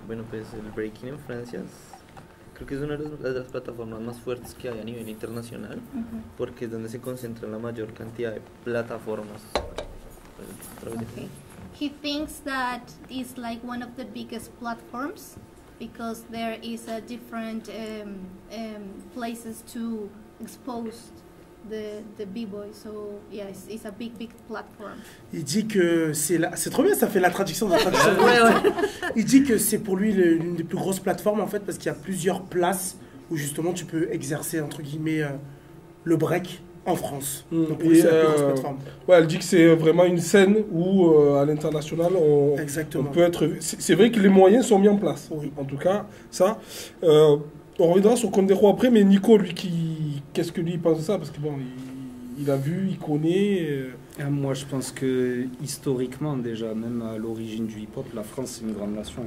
bueno, pues el breaking en Francia creo que es una de las plataformas más fuertes que hay a nivel internacional, porque es donde se concentra la mayor cantidad de plataformas. Okay. He thinks that it's like one of the biggest platforms because there is a different places to expose the b-boy. So yeah, it's a big platform. Il dit que c'est trop bien, ça fait la traduction de la traduction. Ouais. Il dit que c'est pour lui l'une des plus grosses plateformes en fait parce qu'il y a plusieurs places où justement tu peux exercer entre guillemets le break en France. Donc pour lui, c'est la plus grosse plateforme. Ouais, elle dit que c'est vraiment une scène où à l'international on Exactement. peut être. C'est vrai que les moyens sont mis en place. Oui. En tout cas, ça. On reviendra sur Condero après, mais Nico, lui, qu'est-ce que lui pense de ça? Parce que bon, il a vu, il connaît. Moi, je pense que historiquement, déjà, même à l'origine du hip-hop, la France, c'est une grande nation.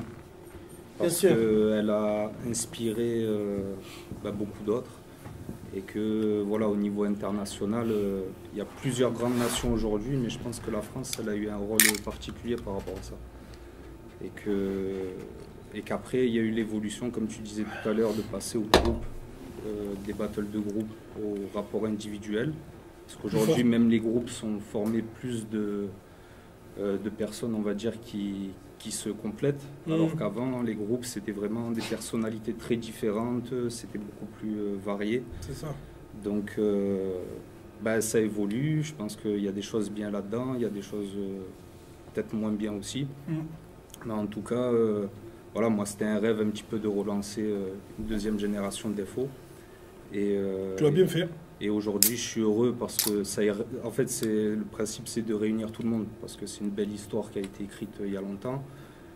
Parce Bien sûr. qu'elle a inspiré beaucoup d'autres. Et que, voilà, au niveau international, il y a plusieurs grandes nations aujourd'hui, mais je pense que la France, elle a eu un rôle particulier par rapport à ça. Et qu'après, il y a eu l'évolution, comme tu disais tout à l'heure, de passer au groupe, des battles de groupe au rapport individuel. Parce qu'aujourd'hui, même les groupes sont formés plus de personnes, on va dire, qui se complètent. Alors qu'avant, les groupes, c'était vraiment des personnalités très différentes, c'était beaucoup plus varié. C'est ça. Donc, ça évolue. Je pense qu'il y a des choses bien là-dedans, il y a des choses peut-être moins bien aussi. Mais en tout cas... voilà, moi c'était un rêve un petit peu de relancer une deuxième génération de défauts. Tu l'as bien fait. Et aujourd'hui, je suis heureux parce que en fait, le principe, c'est de réunir tout le monde parce que c'est une belle histoire qui a été écrite il y a longtemps.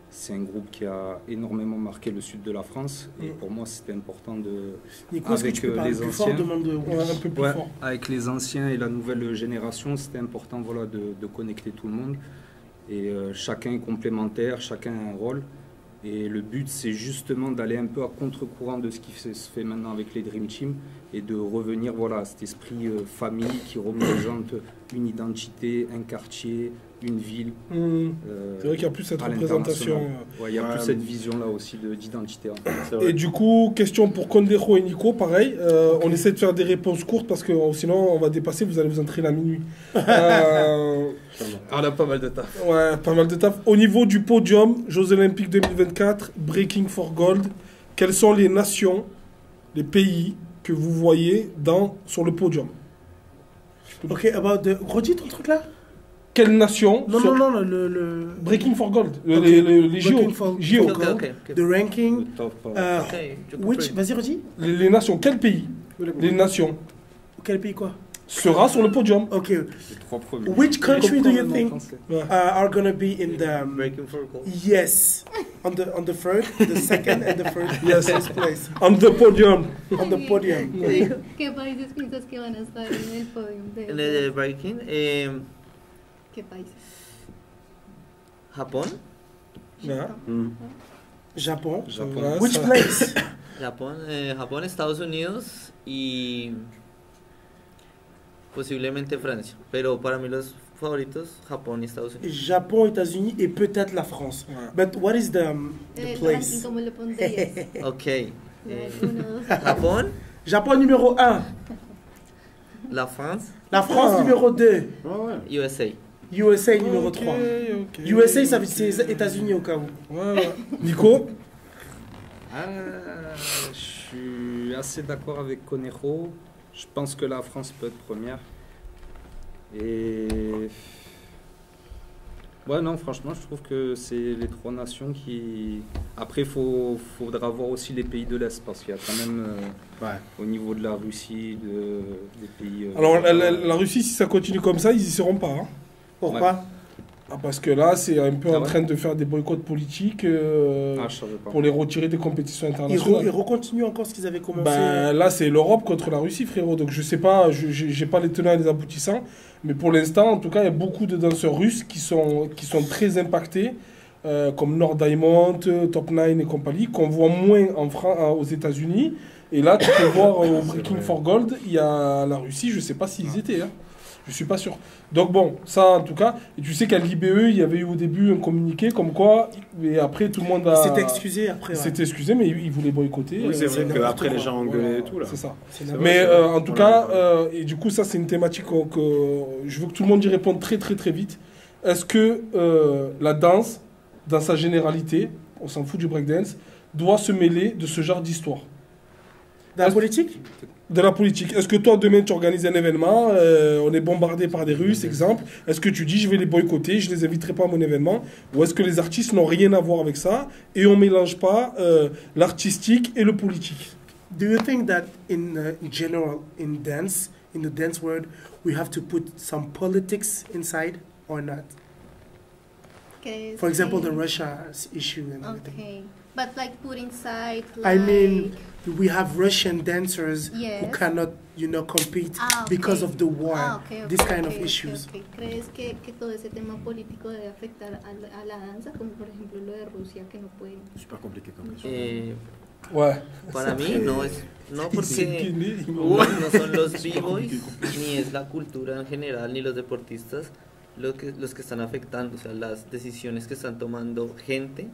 C'est un groupe qui a énormément marqué le sud de la France. Et pour moi, c'était important de. Nico, est-ce que tu peux parler plus fort? Demande un peu plus fort. Avec les anciens et la nouvelle génération, c'était important, voilà, de connecter tout le monde. Et chacun est complémentaire, chacun a un rôle. Et le but, c'est justement d'aller un peu à contre-courant de ce qui se fait maintenant avec les Dream Team et de revenir, voilà, à cet esprit famille qui représente une identité, un quartier, une ville. C'est vrai qu'il y a plus cette représentation. Ouais, il y a plus cette vision-là aussi d'identité. Et du coup, question pour Condero et Nico, pareil. On essaie de faire des réponses courtes parce que sinon on va dépasser, vous allez vous entraîner à minuit. On a pas mal de taf. Ouais, pas mal de taf. Au niveau du podium, Jeux Olympiques 2024, Breaking for Gold, quelles sont les nations, les pays que vous voyez sur le podium? Ok, redis ton truc là? Quelle nation Non, sur- non, non, le Breaking for Gold, Ok. les JO. Breaking for JO. Gold. Ok. the ranking. Le top. Ok, je Which, comprends. vas-y, redis. Les nations, quel pays? Les nations Quel pays quoi? sera sur le podium. Ok. Les 3 premiers. Which country do you think Ouais. are gonna be in the Breaking for gold. yes on the first, the second, and the first first place On the podium. on the podium? ¿Qué países piensas que van a estar en el podium de En el breaking, ¿Qué países? Japón, Yeah. Japon. Japon. Ouais, Which ça- place? Japón, Estados Unidos y posiblemente Francia. Pero para mí los favoritos, Japón y Estados Unidos. Japon, États-Unis et peut-être la France. Ouais. But what is the El ranking, place? ¿cómo le pondrías? Ok, Uno, dos. Japón, Japon numéro 1, la France, la France Ah. numéro 2, USA. USA numéro Ok, 3. ok. USA, ça veut dire c'est États-Unis au cas où. Ouais, ouais. Nico? Je suis assez d'accord avec Conejo. Je pense que la France peut être première. Et ouais, non, franchement, je trouve que c'est les 3 nations qui. Après, faudra voir aussi les pays de l'Est parce qu'il y a quand même au niveau de la Russie, des pays. Alors, la Russie, si ça continue comme ça, ils y seront pas. Hein. Pourquoi? Ah, parce que là, c'est un peu Ah en ouais. train de faire des boycotts politiques Ah, je savais pas. pour les retirer des compétitions Ils internationales. recontinuent encore ce qu'ils avaient commencé. Ben, là, c'est l'Europe contre la Russie, frérot. Donc, je sais pas, j'ai pas les tenants et les aboutissants. Mais pour l'instant, en tout cas, il y a beaucoup de danseurs russes qui sont très impactés, comme Nord Diamond, Top 9 et compagnie, qu'on voit moins aux États-Unis. Et là, tu peux voir au Breaking for Gold, il y a la Russie, je sais pas s'ils étaient. Hein. Je suis pas sûr. Donc bon, ça en tout cas. Et tu sais qu'à l'IBE, il y avait eu au début un communiqué comme quoi, et après tout le monde a. Ils s'étaient excusés après. Il ouais. s'était excusé, mais il voulait boycotter. Oui, c'est vrai n'importe qu'après quoi. les gens engueulaient et tout là. C'est ça. C'est C'est n'importe Mais vrai, en tout on cas, l'a- et du coup, ça c'est une thématique que je veux que tout le monde y réponde très très très vite. Est-ce que la danse, dans sa généralité, on s'en fout du breakdance, doit se mêler de ce genre d'histoire? Dans la politique? De la politique. Est-ce que toi, demain, tu organises un événement, on est bombardé par des Russes, exemple, est-ce que tu dis, je vais les boycotter, je les inviterai pas à mon événement, ou est-ce que les artistes n'ont rien à voir avec ça, et on mélange pas l'artistique et le politique? Do you think that in general in the dance world, we have to put some politics inside or not? Que For example, sí. the Russia issue and everything. Okay, but like put inside. I mean, like- we have Russian dancers who Yes. cannot, compete Ah, okay. because of the war. Okay, This kind of okay, issues. okay. ¿Crees que todo ese tema político debe afectar a la danza, como por ejemplo lo de Rusia, que no pueden? Super compliqué comme question. Ouais. Para mí no es, no C'est porque gainé, no son los b-boys, ni es la cultura en general, ni los deportistas los que están afectando, o sea, las decisiones que están tomando gente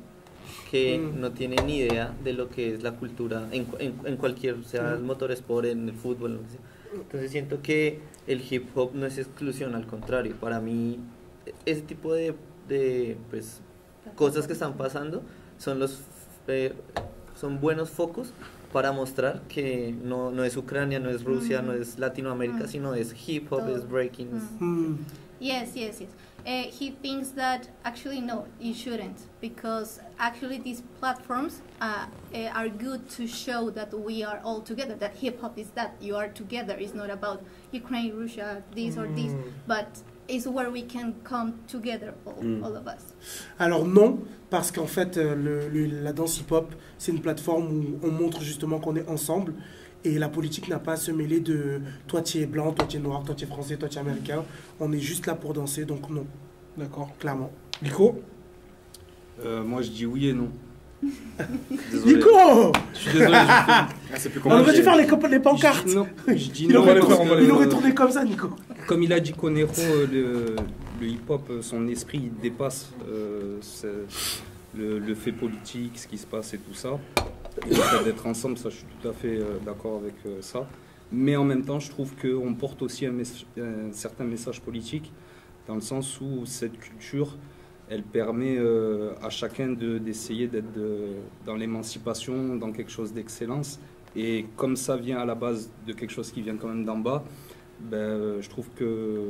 que no tiene ni idea de lo que es la cultura en cualquier, sea el motorsport, en el fútbol, lo que sea. Entonces siento que el hip hop no es exclusión, al contrario, para mí ese tipo de pues, cosas que están pasando son son buenos focos para mostrar que no es Ucrania, no es Rusia, no es Latinoamérica, sino es hip hop, es breaking. Yes. He thinks that actually no, you shouldn't, because actually these platforms are good to show that we are all together, that hip hop is that you are together. It's not about Ukraine, Russia, this or this, but it's where we can come together, all of us. Alors non, parce qu'en fait, la danse hip-hop, c'est une plateforme où on montre justement qu'on est ensemble. Et la politique n'a pas à se mêler de toi tu es blanc, toi tu es noir, toi tu es français, toi tu es américain. On est juste là pour danser, donc non. D'accord. Clairement. Nico? Moi, je dis oui et non. Désolé. Nico! Je suis désolé. C'est plus On aurait dû compliqué. faire les pancartes. Non, je dis Il non. aurait, parce que, il aurait tourné comme ça, Nico. Comme il a dit Conejo, le hip-hop, son esprit, il dépasse le fait politique, ce qui se passe et tout ça. Et le fait d'être ensemble, ça, je suis tout à fait d'accord avec ça. Mais en même temps, je trouve qu'on porte aussi un certain message politique dans le sens où cette culture, elle permet à chacun d'essayer d'être dans l'émancipation, dans quelque chose d'excellence. Et comme ça vient à la base de quelque chose qui vient quand même d'en bas, ben, je trouve que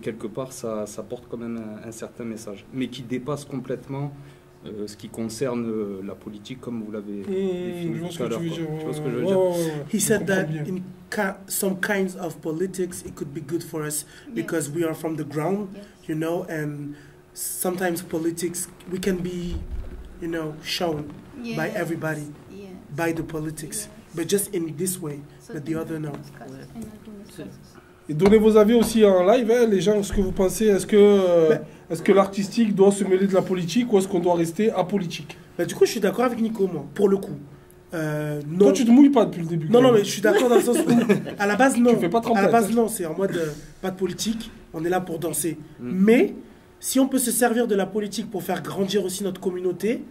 quelque part, ça porte quand même un certain message, mais qui dépasse complètement ce qui concerne la politique, comme vous l'avez défini tout à l'heure. Tu vois ce que je veux dire? He said that in some kinds of politics, it could be good for us because we are from the ground, you know, and sometimes politics, we can be, you know, shown by everybody, by the politics, but just in this way, but the other no. Et donnez vos avis aussi en live, hein, les gens, ce que vous pensez. Est-ce que l'artistique doit se mêler de la politique ou est-ce qu'on doit rester apolitique? Du coup, je suis d'accord avec Nico, moi, pour le coup. Non. Toi, tu te mouilles pas depuis le début. Non, mais je suis d'accord dans le sens où, à la base, non. Tu fais pas trempette, à la base, non, c'est en mode pas de politique, on est là pour danser. Mais si on peut se servir de la politique pour faire grandir aussi notre communauté,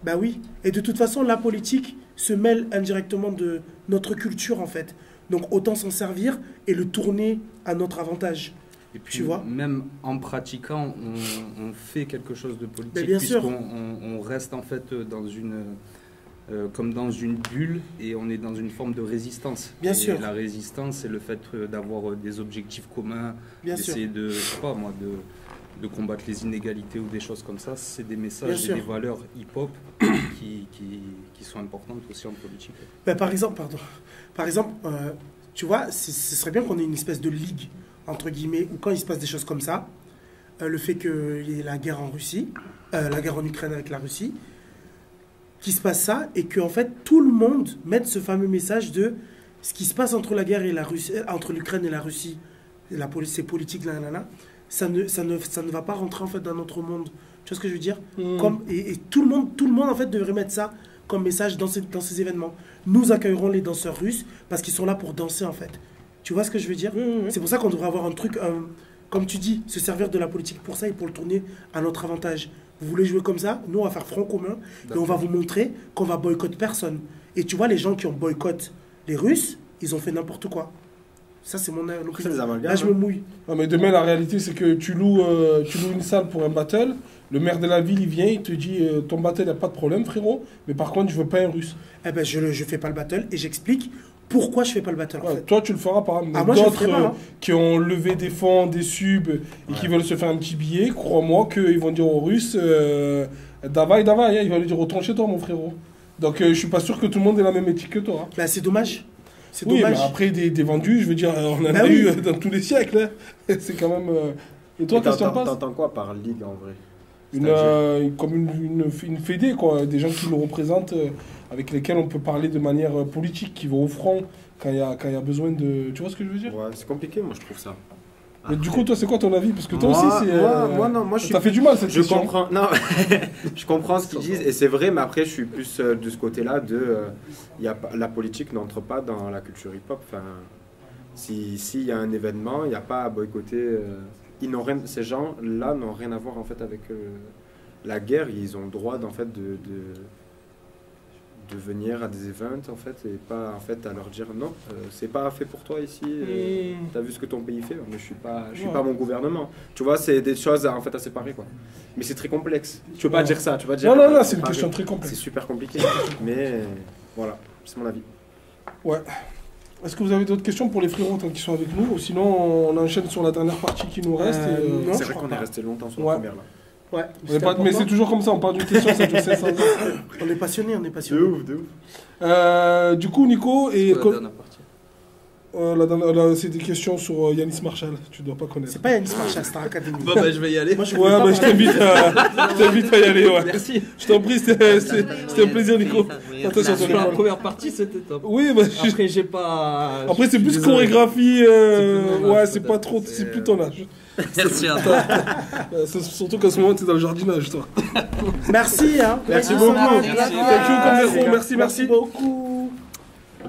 bah oui. Et de toute façon, la politique se mêle indirectement de notre culture, en fait. Donc autant s'en servir et le tourner à notre avantage. Et puis, tu vois, même en pratiquant, on fait quelque chose de politique, bien sûr. On reste en fait dans comme dans une bulle et on est dans une forme de résistance. Bien et sûr. La résistance, c'est le fait d'avoir des objectifs communs, d'essayer de, je sais pas moi, de combattre les inégalités ou des choses comme ça. C'est des messages et des valeurs hip-hop qui sont importantes aussi en politique. Par exemple, tu vois, ce serait bien qu'on ait une espèce de ligue, entre guillemets, où quand il se passe des choses comme ça, le fait qu'il y ait la guerre en Russie, la guerre en Ukraine avec la Russie, qu'il se passe ça, et qu'en fait, tout le monde mette ce fameux message de ce qui se passe entre la guerre et la Russie, entre l'Ukraine et la Russie, c'est politique, ça ne va pas rentrer en fait dans notre monde. Tu vois ce que je veux dire? Et tout le monde en fait devrait mettre ça comme message dans ces événements. Nous accueillerons les danseurs russes parce qu'ils sont là pour danser en fait. Tu vois ce que je veux dire? C'est pour ça qu'on devrait avoir un truc, comme tu dis, se servir de la politique pour ça et pour le tourner à notre avantage. Vous voulez jouer comme ça? Nous, on va faire front commun et on va vous montrer qu'on va boycotter personne. Et tu vois, les gens qui ont boycotté les Russes, ils ont fait n'importe quoi. Ça, c'est mon opinion. Là, je me mouille. Non, mais demain, la réalité, c'est que tu loues une salle pour un battle. Le maire de la ville, il vient, il te dit ton battle, il n'y a pas de problème, frérot. Mais par contre, je veux pas un russe. Eh ben, je fais pas le battle et j'explique pourquoi je fais pas le battle. En fait. Toi, tu le feras par exemple. Moi, d'autres qui ont levé des fonds, des subs et qui veulent se faire un petit billet, crois-moi qu'ils vont dire aux Russes Davai, hein, ils vont lui dire retourne chez toi, mon frérot. Donc, je suis pas sûr que tout le monde ait la même éthique que toi. Bah, c'est dommage. C'est dommage. Mais après, des vendus, je veux dire, on en a eu dans tous les siècles. Hein. C'est quand même. Et toi, qu'est-ce que tu en penses? T'entends quoi par ligue en vrai? Comme une fédé, quoi. Des gens qui nous représentent, avec lesquels on peut parler de manière politique, qui vont au front quand il y a besoin de. Tu vois ce que je veux dire? Ouais, c'est compliqué, moi, je trouve ça. Mais du coup, toi, c'est quoi ton avis? Parce que toi aussi, c'est. Moi, je suis. T'as fait du mal cette question. Comprends. Non, je comprends ce qu'ils disent et c'est vrai, mais après, je suis plus de ce côté-là la politique n'entre pas dans la culture hip-hop. Enfin, s'il y a un événement, il n'y a pas à boycotter. Ces gens-là n'ont rien à voir en fait avec la guerre. Ils ont le droit en fait de venir à des events en fait et pas en fait à leur dire non, c'est pas fait pour toi ici. T'as vu ce que ton pays fait, mais je suis pas mon gouvernement. Tu vois, c'est des choses en fait à séparer quoi. Mais c'est très complexe. Tu peux pas dire ça. Tu vas dire. Non, c'est une question très complexe. C'est super compliqué. Mais voilà, c'est mon avis. Ouais. Est-ce que vous avez d'autres questions pour les frérots qui sont avec nous? Ou sinon, on enchaîne sur la dernière partie qui nous reste. C'est vrai qu'on est resté longtemps sur la première là. Ouais, mais c'est toujours comme ça, on parle d'une question, ça dure 500 ans. On est passionné. De ouf. Du coup, Nico, et La dernière partie. c'est des questions sur Yanis Marshall, tu dois pas connaître. C'est pas Yanis Marshall, Star Academy. Bon, je vais y aller. Moi, je t'invite à y aller. Ouais. Merci. Je t'en prie, c'était un plaisir, Nico. Attention, sur la première partie, c'était top. Oui, après, j'ai pas. Après, c'est plus chorégraphie. Ouais, c'est pas trop. C'est plus ton âge. Merci à toi. Surtout qu'à ce moment, tu es dans le jardinage, toi. Merci, hein. Merci beaucoup. Merci beaucoup.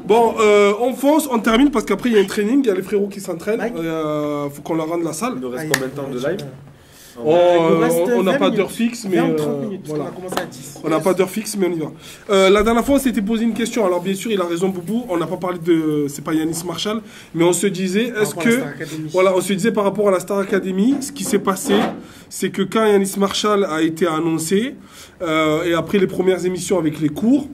Bon, on fonce, on termine parce qu'après il y a un training, il y a les frérots qui s'entraînent. Faut qu'on leur rende la salle. Il nous reste combien de temps de live? Il nous reste On n'a 20 pas minutes. d'heure fixe, mais 20 ou 30 minutes, voilà. on a commencé à 10. On n'a pas d'heure fixe, mais on y va. La dernière fois, on s'était posé une question. Alors, bien sûr, il a raison, Boubou. On n'a pas parlé de. C'est pas Yanis Marshall, mais on se disait, est-ce que. Voilà, on se disait par rapport à la Star Academy, ce qui s'est passé, c'est que quand Yanis Marshall a été annoncé, et après les premières émissions avec les cours,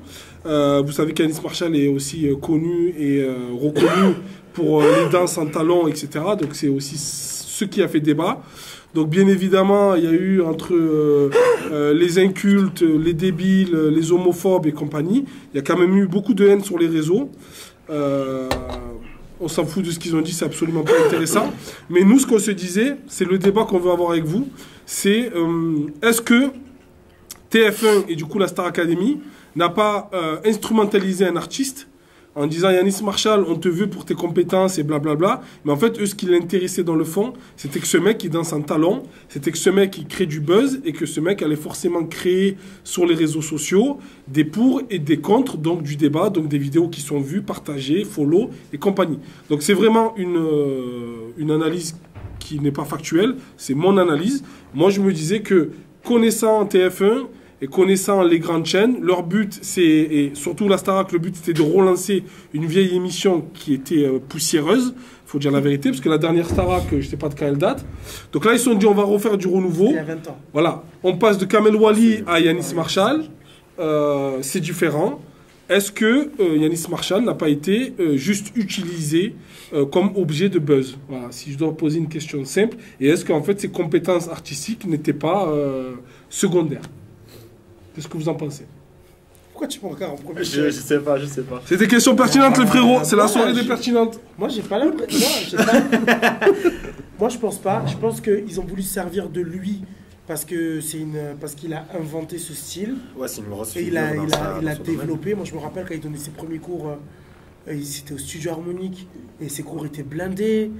vous savez qu'Yanis Marshall est aussi connu et reconnu pour les danses en talons, etc. Donc, c'est aussi ce qui a fait débat. Donc bien évidemment, il y a eu entre les incultes, les débiles, les homophobes et compagnie, il y a quand même eu beaucoup de haine sur les réseaux. On s'en fout de ce qu'ils ont dit, c'est absolument pas intéressant. Mais nous, ce qu'on se disait, c'est le débat qu'on veut avoir avec vous, c'est est-ce que TF1 et du coup la Star Academy n'a pas instrumentalisé un artiste en disant Yanis Marshall, on te veut pour tes compétences et blablabla. Mais en fait, eux, ce qui l'intéressait dans le fond, c'était que ce mec, il danse en talon, c'était que ce mec, il crée du buzz et que ce mec allait forcément créer sur les réseaux sociaux des pour et des contre, donc du débat, donc des vidéos qui sont vues, partagées, follow et compagnie. Donc c'est vraiment une analyse qui n'est pas factuelle, c'est mon analyse. Moi, je me disais que connaissant TF1, et connaissant les grandes chaînes, leur but, c'est, et surtout la Starac, le but c'était de relancer une vieille émission qui était poussiéreuse, il faut dire la vérité, parce que la dernière Starac, je ne sais pas de quand elle date. Donc là, ils se sont dit, on va refaire du renouveau. Il y a 20 ans. Voilà, on passe de Kamel Wally à Yanis Marshall, c'est différent. Est-ce que Yanis Marshall n'a pas été juste utilisé comme objet de buzz? Voilà, si je dois poser une question simple. Et est-ce qu'en fait, ses compétences artistiques n'étaient pas secondaires? Qu'est-ce que vous en pensez? Pourquoi tu me regardes en premier? Je sais pas. C'est des questions pertinentes, les frérots. C'est la moi, soirée des pertinentes. Moi, j'ai pas l'impression. Moi, je pense pas. Je pense qu'ils ont voulu se servir de lui parce qu'il a inventé ce style. Ouais, c'est une grosse Et figure il a dans son développé. Moi, je me rappelle quand il donnait ses premiers cours, c'était au studio harmonique et ses cours étaient blindés.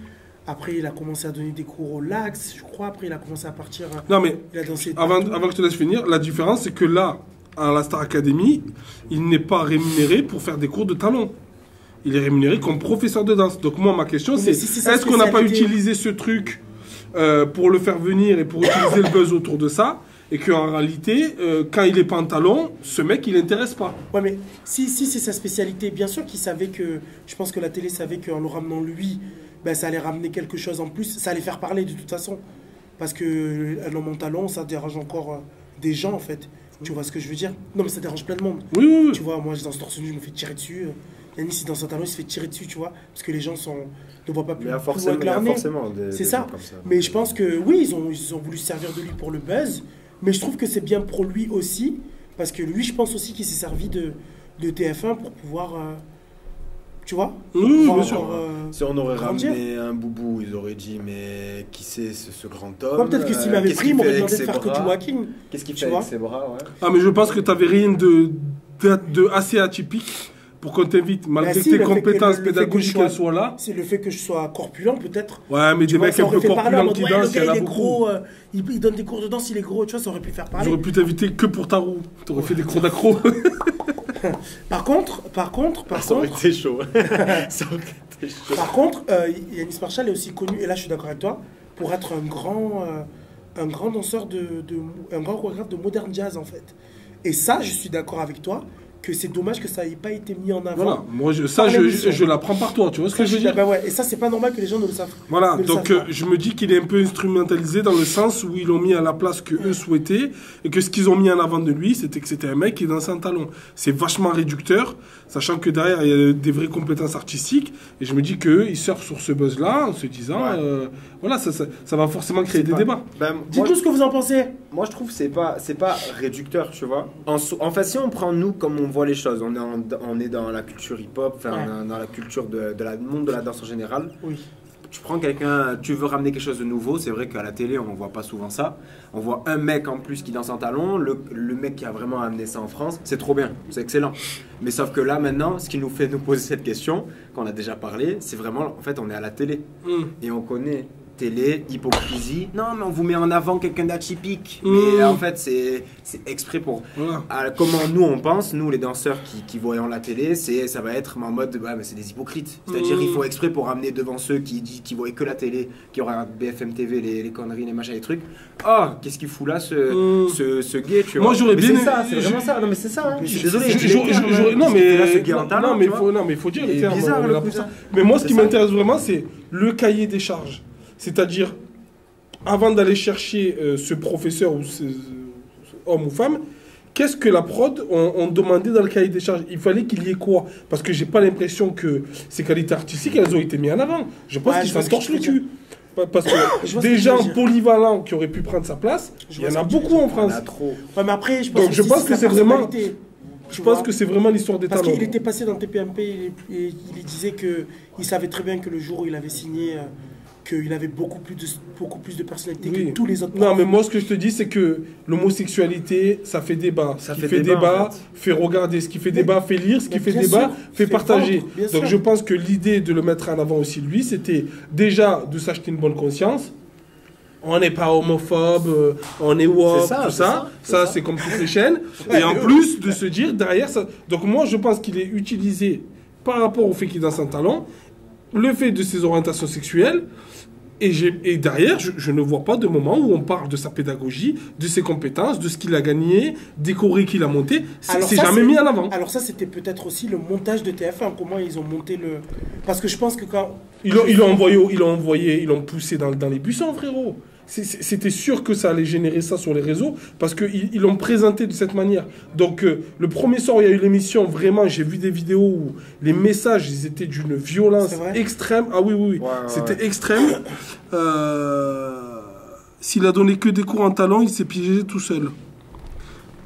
Après, il a commencé à donner des cours au Lax, je crois. Après, il a commencé à partir. Non, mais il a dansé avant que je te laisse finir, la différence, c'est que là, à la Star Academy, il n'est pas rémunéré pour faire des cours de talon. Il est rémunéré comme professeur de danse. Donc moi, ma question, Mais c'est si c'est sa est-ce qu'on n'a pas spécialité- utilisé ce truc pour le faire venir et pour utiliser le buzz autour de ça, et qu'en réalité, quand il est pas en talon, ce mec, il l'intéresse pas. Ouais, mais si c'est sa spécialité, bien sûr qu'il savait que. Je pense que la télé savait qu'en le ramenant lui, ben, ça allait ramener quelque chose en plus. Ça allait faire parler de toute façon. Parce que un homme en talon, ça dérange encore des gens en fait. Tu vois ce que je veux dire? Non, mais ça dérange plein de monde. Oui. Tu vois, moi, je danse torse nu, je me fais tirer dessus. Yanis, il danse en talon, il se fait tirer dessus, tu vois. Parce que les gens ne voient pas plus, Mais il y a plus loin forcément, que leur nez. des C'est gens ça. comme ça. Mais je pense que oui, ils ont voulu se servir de lui pour le buzz. Mais je trouve que c'est bien pour lui aussi. Parce que lui, je pense aussi qu'il s'est servi de TF1 pour pouvoir. Tu vois? Oui, Pour bien pouvoir sûr. encore, Si on aurait grandir. ramené un boubou, ils auraient dit mais qui c'est ce grand homme? Ouais, peut-être que s'il m'avait Qu'est-ce pris, il qu'il m'aurait fait demandé de avec faire ses que du bras walking. Qu'est-ce qu'il Tu fait avec vois ses bras, ouais. Ah, mais je pense que tu n'avais rien de assez atypique pour qu'on t'invite, malgré Bah si, que tes le fait que- compétences le fait que pédagogiques je sois- elles soient là. C'est le fait que je sois corpulent, peut-être. Ouais, mais Tu des vois, mecs ça un aurait peu fait parler en corpulents mode, qui ouais, dansent, le il y en gars, a il est beaucoup. gros, il donne des cours de danse, il est gros, tu vois, ça aurait pu faire parler. J'aurais pu t'inviter que pour ta roue. T'aurais fait des cours d'accro. Par contre, Ça aurait été chaud. Ça aurait été chaud. par contre, Yanis Marshall est aussi connu, et là je suis d'accord avec toi, pour être un grand danseur un grand chorégraphe de modern jazz en fait. Et ça, je suis d'accord avec toi, que c'est dommage que ça n'ait pas été mis en avant. Voilà, moi Par l'émission. je l'apprends par toi, tu vois ce que je veux dire? Bah ouais, et ça, c'est pas normal que les gens ne le savent. Voilà, ne le donc savent pas. je me dis qu'il est un peu instrumentalisé dans le sens où ils l'ont mis à la place que eux souhaitaient et que ce qu'ils ont mis en avant de lui, c'était que c'était un mec qui dansait en talon. C'est vachement réducteur, sachant que derrière, il y a des vraies compétences artistiques et je me dis qu'eux, ils surfent sur ce buzz-là en se disant, Ouais. voilà, ça va forcément créer des pas- débats. Ben, moi, Dites-nous ce que vous en pensez. Moi, je trouve que c'est pas réducteur, tu vois. En fait, si on prend nous comme on voit les choses, on est dans la culture hip-hop, enfin, Ouais. dans la culture monde de la danse en général. Oui. Tu prends quelqu'un, tu veux ramener quelque chose de nouveau, c'est vrai qu'à la télé, on voit pas souvent ça. On voit un mec en plus qui danse en talon, le mec qui a vraiment amené ça en France, c'est trop bien, c'est excellent. Mais sauf que là, maintenant, ce qui nous fait nous poser cette question, qu'on a déjà parlé, c'est vraiment, en fait, on est à la télé. Et on connaît télé, hypocrisie. Non, mais on vous met en avant quelqu'un d'atypique. Mais en fait, c'est exprès pour... Voilà. Comment nous, on pense, nous, les danseurs qui voyons la télé, ça va être en mode, mais c'est des hypocrites. C'est-à-dire, il faut exprès pour ramener devant ceux qui voient que la télé, qui regardent BFM TV, les conneries, les machins, les trucs. Oh, qu'est-ce qu'il fout là, ce gay, tu vois. Moi, j'aurais bien... C'est ça, c'est vraiment ça. Non, mais c'est ça. Je suis désolé. Non, mais il il faut dire les termes. bizarre, on est le là pour cousin. ça. Mais moi, ce C'est qui ça. m'intéresse vraiment, c'est le cahier des charges. C'est-à-dire, avant d'aller chercher ce professeur ou ce homme ou femme, qu'est-ce que la prod ont demandé dans le cahier des charges? Il fallait qu'il y ait quoi? Parce que j'ai pas l'impression que ces qualités artistiques, elles ont été mises en avant. Je pense qu'ils s'en torchent le cul. Parce que des gens polyvalents qui auraient pu prendre sa place, il y en a beaucoup en France. Ouais, mais après, je pense Donc je pense que c'est vraiment... Je Tu pense vois. que c'est vraiment l'histoire des Parce talents. qu'il était passé dans TPMP et il disait qu'il savait très bien que le jour où il avait signé, qu'il avait beaucoup plus de personnalité Oui. que tous les autres. Non, mais moi, ce que je te dis, c'est que l'homosexualité, ça fait débat. Ça Ce qui fait fait débat, débat, en fait. fait regarder. Ce qui fait débat, fait lire. Ce qui Mais fait bien débat, sûr, fait fait partager. vendre, bien Donc, sûr. je pense que l'idée de le mettre en avant aussi, lui, c'était déjà de s'acheter une bonne conscience. On n'est pas homophobe, on est woke, C'est ça, tout c'est ça. ça, c'est Ça, ça. c'est comme toutes les chaînes. Et en plus de se dire, derrière ça... Donc, moi, je pense qu'il est utilisé par rapport au fait qu'il danse un talent, le fait de ses orientations sexuelles. Et derrière, je ne vois pas de moment où on parle de sa pédagogie, de ses compétences, de ce qu'il a gagné, des chorés qu'il a montés. Alors C'est ça, jamais mis en avant. Alors ça, c'était peut-être aussi le montage de TF1, comment ils ont monté le... Parce que je pense que quand... Ils l'ont poussé dans les buissons, frérot. C'était sûr que ça allait générer ça sur les réseaux parce qu'ils l'ont présenté de cette manière. Donc, le premier soir où il y a eu l'émission, vraiment, j'ai vu des vidéos où les messages, ils étaient d'une violence C'est vrai extrême. Ah oui, Ouais, c'était extrême. S'il a donné que des cours en talent, il s'est piégé tout seul.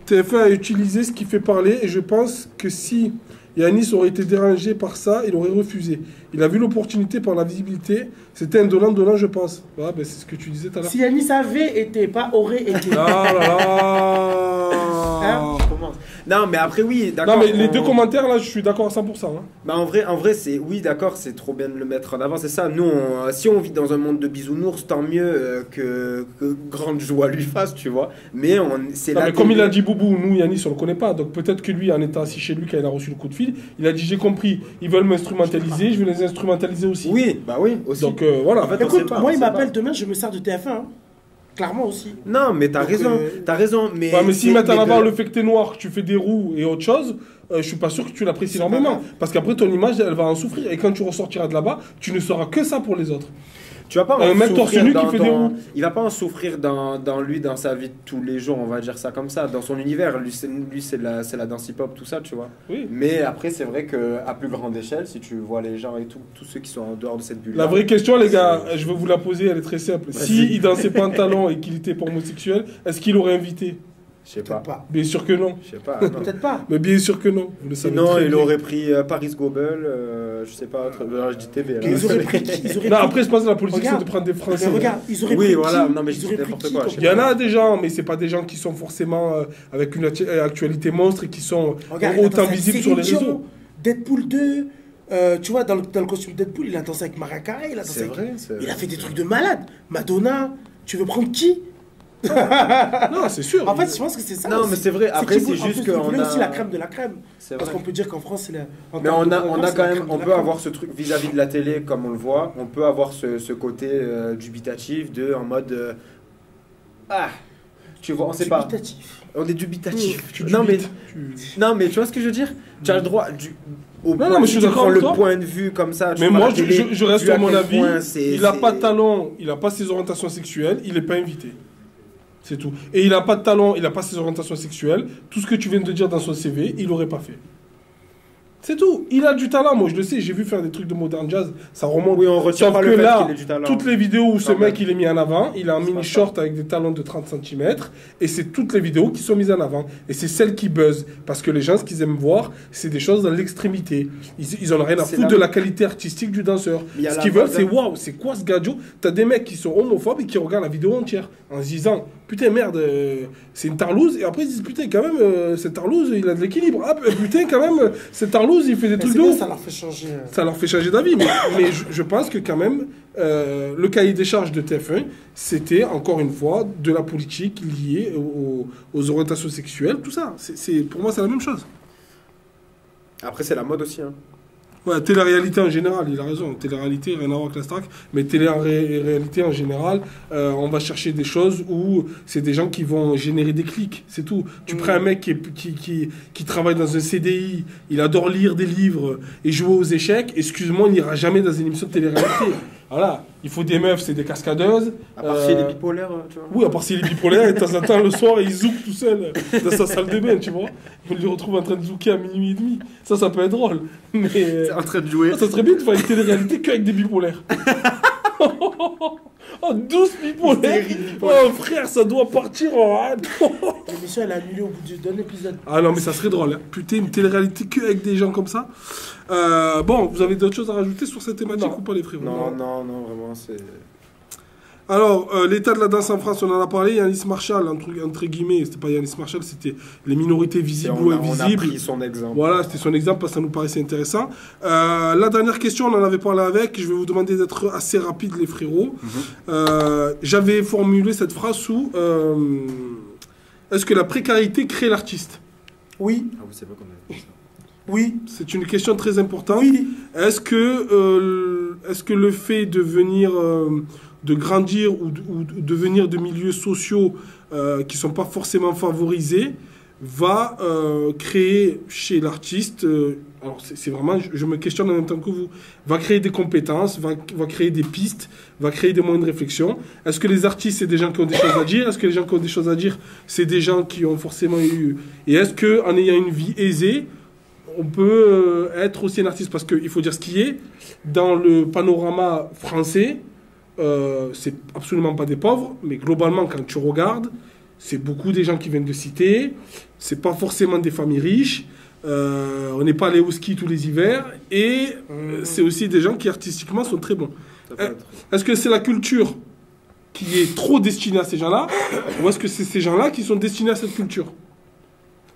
TF1 a utilisé ce qui fait parler et je pense que si Yanis aurait été dérangé par ça, il aurait refusé. Il a vu l'opportunité par la visibilité. C'était un donnant, je pense. Ah, ben, c'est ce que tu disais tout à l'heure. Si Yanis avait été, pas aurait été. Ah là là. Hein? Non, mais après, oui, d'accord. Non, mais les deux commentaires, là, je suis d'accord à 100%. Hein. Bah en vrai c'est oui d'accord, c'est trop bien de le mettre en avant, c'est ça. Nous si on vit dans un monde de bisounours, tant mieux que grande joie lui fasse, tu vois. Mais c'est Non, là mais comme il a dit Boubou, nous, Yanis, on le connaît pas. Donc peut-être que lui, en étant assis chez lui, quand il a reçu le coup de fil, il a dit j'ai compris, ils veulent m'instrumentaliser, je vais les instrumentaliser aussi. Oui, bah oui, aussi. Donc voilà. En fait, on Écoute, sait pas, moi, on il sait m'appelle pas. demain, je me sers de TF1. Hein. Clairement aussi. Non, mais Donc, t'as raison, mais... Ouais, mais s'ils mettent en mais avant de- le fait que t'es noir, que tu fais des roues et autre chose, je suis pas sûr que tu l'apprécies énormément. Parce qu'après, ton image, elle va en souffrir. Et quand tu ressortiras de là-bas, tu ne seras que ça pour les autres. Tu vas pas Un en mec torse souffrir nu qui dans, fait des roues. il va pas en souffrir dans lui, dans sa vie de tous les jours, on va dire ça comme ça, dans son univers. Lui c'est la danse hip-hop, tout ça, tu vois. Oui. Mais après, c'est vrai qu'à plus grande échelle, si tu vois les gens et tout, tous ceux qui sont en dehors de cette bulle. La vraie question, les gars, je vais vous la poser, elle est très simple. Vas-y. S'il dansait pas en talent et qu'il était pas homosexuel, est-ce qu'il aurait invité? Je sais pas. Peut-être pas. Bien sûr que non. Je sais pas. non. Peut-être pas. Mais bien sûr que non. Vous le savez Sinon, très il bien. aurait pris Paris Gobel, je sais pas, je dis TV. Et ils auraient pris qui? Ils auraient Non, pris- après, je pense que la politique, Regarde. c'est de prendre des Français. Mais regarde, ils auraient Oui, pris voilà. qui? Non, mais je Ils dis auraient pris n'importe qui quoi, comme- je sais Il y en a des gens, mais c'est pas des gens qui sont forcément avec une actualité monstre et qui sont Regarde, il a autant dansé avec visibles sur les Céline réseaux. Dion, Deadpool 2, tu vois, dans le costume Deadpool, il a dansé avec Mariah Carey, il a dansé C'est avec... vrai. Il a fait des trucs de malade. Madonna, tu veux prendre qui? Non, c'est sûr. En fait, je pense que c'est ça. Non, aussi. mais c'est vrai. Après, qu'ils c'est voulaient- en juste plus, ils qu'on voulaient a. aussi la crème de la crème. C'est Parce vrai. qu'on peut dire qu'en France, c'est la. en Mais termes on de a programme, c'est quand la même, crème de on la peut crème. avoir ce truc vis-à-vis de la télé, comme on le voit, on peut avoir ce côté dubitatif en mode ah, tu vois, on sait pas, Dubitatif. on est dubitatif. Tu non mais dubites. non mais tu vois ce que je veux dire? Tu as le droit au point, non, mais je si suis tu d'accord prends avec le toi. point de vue comme ça. tu Mais vois moi, la télé, je reste vu à à mon quel avis. point c'est- Il n'a c'est- pas de talent, il n'a pas ses orientations sexuelles, il n'est pas invité. C'est tout. Et il n'a pas de talent, il n'a pas ses orientations sexuelles. Tout ce que tu viens de dire dans son CV, il n'aurait pas fait. C'est tout. Il a du talent, moi je le sais. J'ai vu faire des trucs de modern jazz. Ça remonte. Oui, on retient Sauf pas que le fait là, qu'il ait du talent. toutes les vidéos où ce Quand mec même. il est mis en avant, il a un C'est mini pas ça. short avec des talons de 30 cm. Et c'est toutes les vidéos qui sont mises en avant. Et c'est celles qui buzzent. Parce que les gens, ce qu'ils aiment voir, c'est des choses dans l'extrémité. Ils en ont rien à C'est foutre la- de la qualité artistique du danseur. Mais il y a Ce la qu'ils veulent, base- c'est waouh, c'est quoi ce gadget? T'as des mecs qui sont homophobes et qui regardent la vidéo entière en se disant putain, merde, c'est une tarlouse. Et après ils disent putain, quand même, cette tarlouse, il a de l'équilibre. Ah putain, quand même, cette tarlouse, Toulouse, il fait des Mais trucs c'est de bien, ouf. ça leur fait changer. Ça leur fait changer d'avis. Mais je pense que quand même, le cahier des charges de TF1, c'était encore une fois de la politique liée aux orientations sexuelles, tout ça. Pour moi, c'est la même chose. Après, c'est la mode aussi. Hein. Ouais, télé-réalité en général, il a raison. Télé-réalité, rien à voir avec la Starac. Mais télé-réalité en général, on va chercher des choses où c'est des gens qui vont générer des clics, c'est tout. Tu prends un mec qui travaille dans un CDI, il adore lire des livres et jouer aux échecs, excuse-moi, il n'ira jamais dans une émission de télé-réalité. Voilà, il faut des meufs, c'est des cascadeuses. À part si elle est bipolaire, tu vois. Oui, à part s'il est bipolaire, et de temps en temps, le soir, il zouk tout seul dans sa salle de bain, tu vois. On le retrouve en train de zouker à minuit et demi. Ça peut être drôle. Mais C'est en train de jouer. ça serait bien de faire une télé-réalité qu'avec des bipolaires. Oh, 12 bipolaires. Oh, frère, ça doit partir en rade. L'émission, elle a annulé au bout d'un épisode. Ah non, mais ça serait drôle. Hein. Putain, une télé-réalité qu'avec des gens comme ça. Bon, vous avez d'autres choses à rajouter sur cette thématique Non. ou pas, les frérots? Non, vraiment, c'est... Alors, l'état de la danse en France, on en a parlé. Yanis Marshall, entre guillemets, c'était pas Yanis Marshall, c'était les minorités visibles ou on a invisibles. pris son exemple. Voilà, c'était son exemple parce que ça nous paraissait intéressant. La dernière question, on en avait parlé avec. Je vais vous demander d'être assez rapide, les frérots. J'avais formulé cette phrase sous est-ce que la précarité crée l'artiste? Oui, Ah, vous savez pas qu'on a fait ça. oui, C'est une question très importante. oui. Est-ce que le fait de venir, de grandir ou de venir de milieux sociaux qui ne sont pas forcément favorisés va créer chez l'artiste, alors c'est vraiment, je me questionne en même temps que vous, va créer des compétences, va créer des pistes, va créer des moyens de réflexion. Est-ce que les artistes, c'est des gens qui ont des choses à dire? Est-ce que les gens qui ont des choses à dire, c'est des gens qui ont forcément eu... Et est-ce qu'en ayant une vie aisée, on peut être aussi un artiste? Parce qu'il faut dire ce qui est, dans le panorama français, c'est absolument pas des pauvres, mais globalement, quand tu regardes, c'est beaucoup des gens qui viennent de cité, c'est pas forcément des familles riches, on n'est pas allé au ski tous les hivers, et c'est aussi des gens qui artistiquement sont très bons. Ça peut être- Est-ce que c'est la culture qui est trop destinée à ces gens-là, ou est-ce que c'est ces gens-là qui sont destinés à cette culture?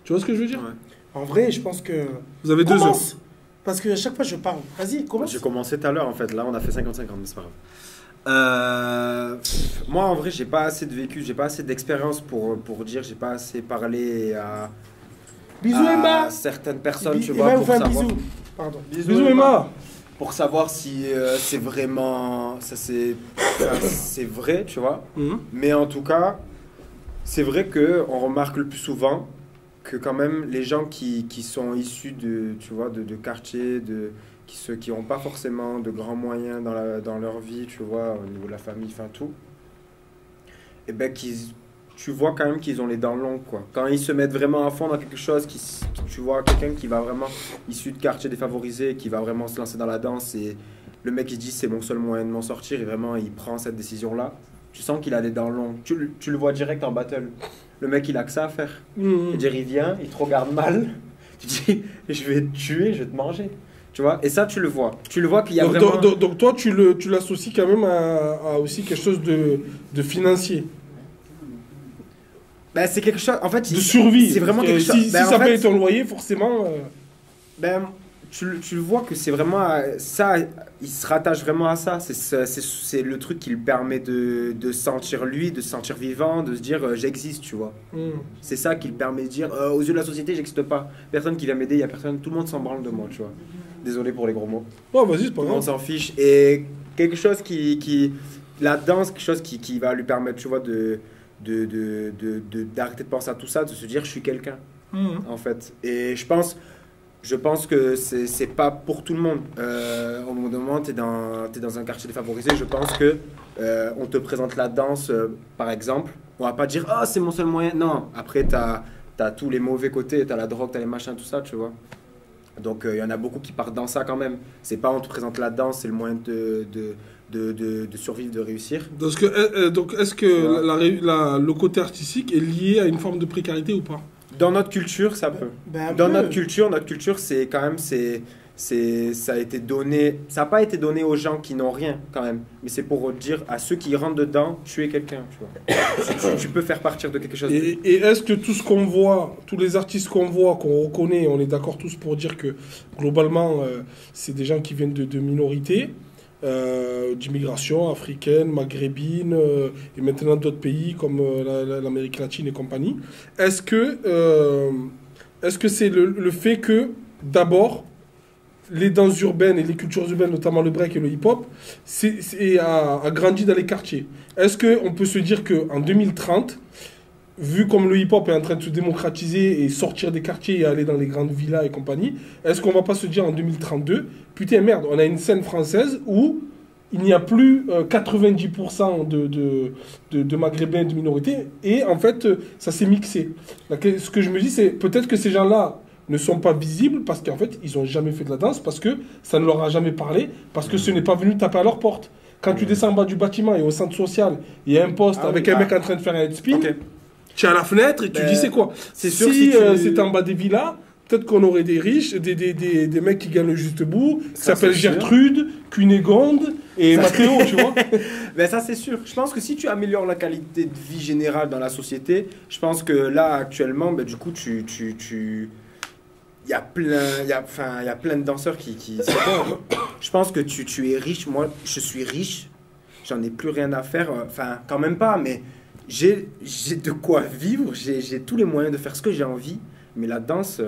Tu vois ce que je veux dire? Ouais. En vrai, je pense que... Vous avez 2 heures. Commence. Parce que à chaque fois, je parle. Vas-y, commence. J'ai commencé tout à l'heure en fait, là on a fait 50-50, mais c'est pas grave. Moi en vrai j'ai pas assez de vécu, j'ai pas assez d'expérience pour dire, j'ai pas assez parlé à, Bisous, à Emma. certaines personnes, tu Emma vois, vous pour fait un savoir, bisou. Pardon. Bisous Emma. pour savoir si c'est vraiment, ça c'est vrai, tu vois. Mhm. Mais en tout cas, c'est vrai que on remarque le plus souvent que quand même les gens qui sont issus de, tu vois, de quartiers, qui n'ont pas forcément de grands moyens dans leur vie, tu vois, au niveau de la famille, enfin tout, et ben tu vois quand même qu'ils ont les dents longues, quoi. Quand ils se mettent vraiment à fond dans quelque chose, tu vois quelqu'un qui va vraiment issu de quartiers défavorisés, qui va vraiment se lancer dans la danse, et le mec il dit c'est mon seul moyen de m'en sortir, et vraiment il prend cette décision-là, tu sens qu'il a les dents longues. Tu le vois direct en battle. Le mec il a que ça à faire. Mhm. C'est-à-dire, il vient, il te regarde mal, tu dis je vais te tuer, je vais te manger. Tu vois, et ça tu le vois. Tu le vois qu'il y a Donc, vraiment. donc toi, tu l'associes quand même à aussi quelque chose de financier, Ben, c'est quelque chose. En fait, de survie. C'est vraiment Parce que quelque chose. Si Ben, en ça fait, paye ton loyer, forcément. ben, tu le vois que c'est vraiment ça, il se rattache vraiment à ça. C'est le truc qui lui permet de se sentir lui, de se sentir vivant, de se dire j'existe, tu vois. C'est ça qui lui permet de dire aux yeux de la société, j'existe pas. Personne qui vient m'aider, il y a personne, tout le monde s'en branle de moi, tu vois. Désolé pour les gros mots. Oh, vas-y, c'est pas Tout le monde grave. s'en fiche. Et quelque chose la danse, quelque chose qui va lui permettre, tu vois, d'arrêter de penser à tout ça, de se dire je suis quelqu'un, Mhm. en fait. Et je pense que c'est pas pour tout le monde. Au moment où tu es dans un quartier défavorisé, je pense que on te présente la danse, par exemple. On va pas dire ah c'est mon seul moyen. Non, après t'as tous les mauvais côtés, t'as la drogue, t'as les machins, tout ça, tu vois. Donc il y en a beaucoup qui partent dans ça quand même. C'est pas on te présente la danse, c'est le moyen de survivre, de réussir. Donc, est-ce que le côté artistique est lié à une forme de précarité ou pas? Dans notre culture, ça peut. Ben, un Dans peu. notre culture, c'est quand même c'est ça a été donné, ça n'a pas été donné aux gens qui n'ont rien quand même, mais c'est pour dire à ceux qui rentrent dedans, tu es quelqu'un, tu vois. tu peux faire partir de quelque chose. Et est-ce que tout ce qu'on voit, tous les artistes qu'on voit, qu'on reconnaît, on est d'accord tous pour dire que globalement, c'est des gens qui viennent de minorités, d'immigration africaine, maghrébine, et maintenant d'autres pays comme l'Amérique latine et compagnie. Est-ce que c'est le fait que, d'abord, les danses urbaines et les cultures urbaines, notamment le break et le hip-hop, a grandi dans les quartiers. Est-ce qu'on peut se dire qu'en 2030, vu comme le hip-hop est en train de se démocratiser et sortir des quartiers et aller dans les grandes villas et compagnie, est-ce qu'on ne va pas se dire en 2032, putain merde, on a une scène française où il n'y a plus 90% de maghrébins de minorité et en fait, ça s'est mixé. Ce que je me dis, c'est peut-être que ces gens-là ne sont pas visibles parce qu'en fait, ils n'ont jamais fait de la danse, parce que ça ne leur a jamais parlé, parce que ce n'est pas venu taper à leur porte. Quand tu descends en bas du bâtiment et au centre social, il y a un poste avec un mec en train de faire un headspin, Ok. tu es à la fenêtre et tu dis c'est quoi. c'est sûr, si si tu- c'était en bas des villas, peut-être qu'on aurait des riches, des mecs qui gagnent le juste bout, qui Ça, s'appellent c'est sûr. Gertrude, Cunégonde et Mathéo, tu vois. Ben ça c'est sûr. Je pense que si tu améliores la qualité de vie générale dans la société, je pense que là actuellement, ben, du coup il y a plein de danseurs qui c'est bon. Je pense que tu es riche. Moi, je suis riche. J'en ai plus rien à faire. Enfin, quand même pas, mais j'ai de quoi vivre. J'ai tous les moyens de faire ce que j'ai envie. Mais la danse,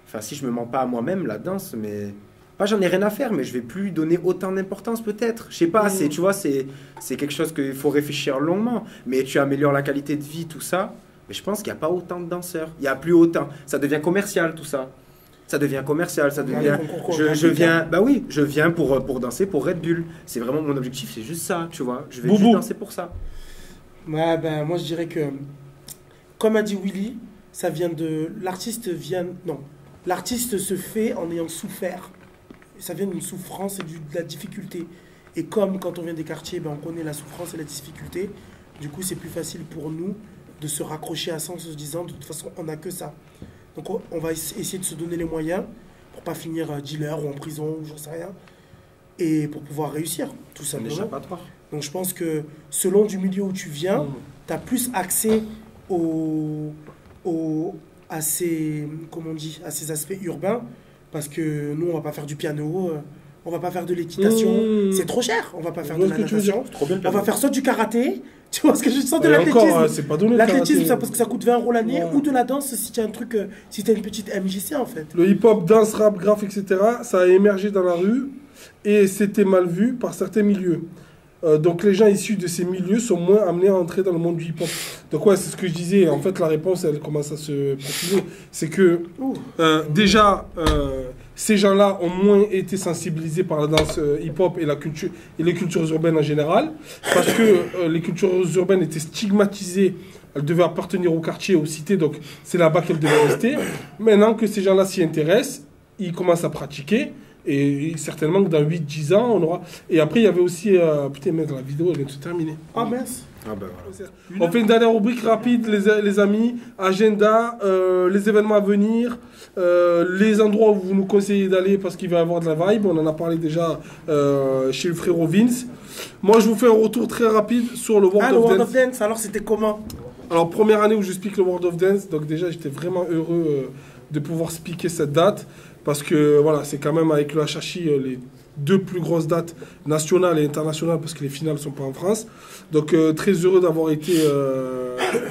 enfin, si je me mens pas à moi-même, la danse, mais pas j'en ai rien à faire, mais je vais plus lui donner autant d'importance peut-être. Je sais pas. Tu vois, c'est quelque chose qu'il faut réfléchir longuement. Mais tu améliores la qualité de vie, tout ça. Mais je pense qu'il n'y a pas autant de danseurs. Il n'y a plus autant. Ça devient commercial, tout ça. Ça devient commercial, ça devient... Je viens pour danser pour Red Bull. C'est vraiment mon objectif, c'est juste ça, tu vois. Je vais juste danser pour ça. Ouais, ben, moi je dirais que, comme a dit Willy, ça vient de... L'artiste se fait en ayant souffert. Ça vient d'une souffrance et de la difficulté. Et comme quand on vient des quartiers, ben, on connaît la souffrance et la difficulté, du coup c'est plus facile pour nous de se raccrocher à ça en se disant de toute façon on n'a que ça. Donc on va essayer de se donner les moyens pour pas finir dealer ou en prison ou j'en sais rien. Et pour pouvoir réussir, tout C'est un simplement. échappatoire. Donc je pense que selon du milieu où tu viens, tu as plus accès à ces aspects urbains. Parce que nous, on va pas faire du piano, on va pas faire de l'équitation. C'est trop cher. On va pas faire de la natation. Trop bien le On va piano. faire soit du karaté, tu vois ce que je sens de Et encore, l'athlétisme. c'est pas donné le L'athlétisme, karaté. ça, parce que ça coûte 20 € l'année, Ouais. ou de la danse si tu as un truc, si tu as une petite MJC en fait. Le hip-hop, danse, rap, graphe, etc., ça a émergé dans la rue et c'était mal vu par certains milieux. Donc les gens issus de ces milieux sont moins amenés à entrer dans le monde du hip-hop. Donc ouais, c'est ce que je disais. En fait, la réponse, elle commence à se profiler. C'est que déjà, ces gens-là ont moins été sensibilisés par la danse hip-hop et les cultures urbaines en général, parce que les cultures urbaines étaient stigmatisées. Elles devaient appartenir au quartier, aux cités, donc c'est là-bas qu'elles devaient rester. Maintenant que ces gens-là s'y intéressent, ils commencent à pratiquer. Et certainement que dans 8-10 ans, on aura... Et après, il y avait aussi... Putain, mec, la vidéo, elle vient de se terminer. Ah mince. Ah ben voilà. On fait une dernière rubrique rapide, les amis. Agenda, les événements à venir, les endroits où vous nous conseillez d'aller parce qu'il va y avoir de la vibe. On en a parlé déjà chez le frérot Vince. Moi, je vous fais un retour très rapide sur le World Ah, le of World Dance. of Dance, alors c'était comment? Alors, première année où je speak le World of Dance, donc déjà, j'étais vraiment heureux de pouvoir speaker cette date. Parce que voilà, c'est quand même avec le HHI les deux plus grosses dates nationales et internationales parce que les finales ne sont pas en France. Donc très heureux d'avoir été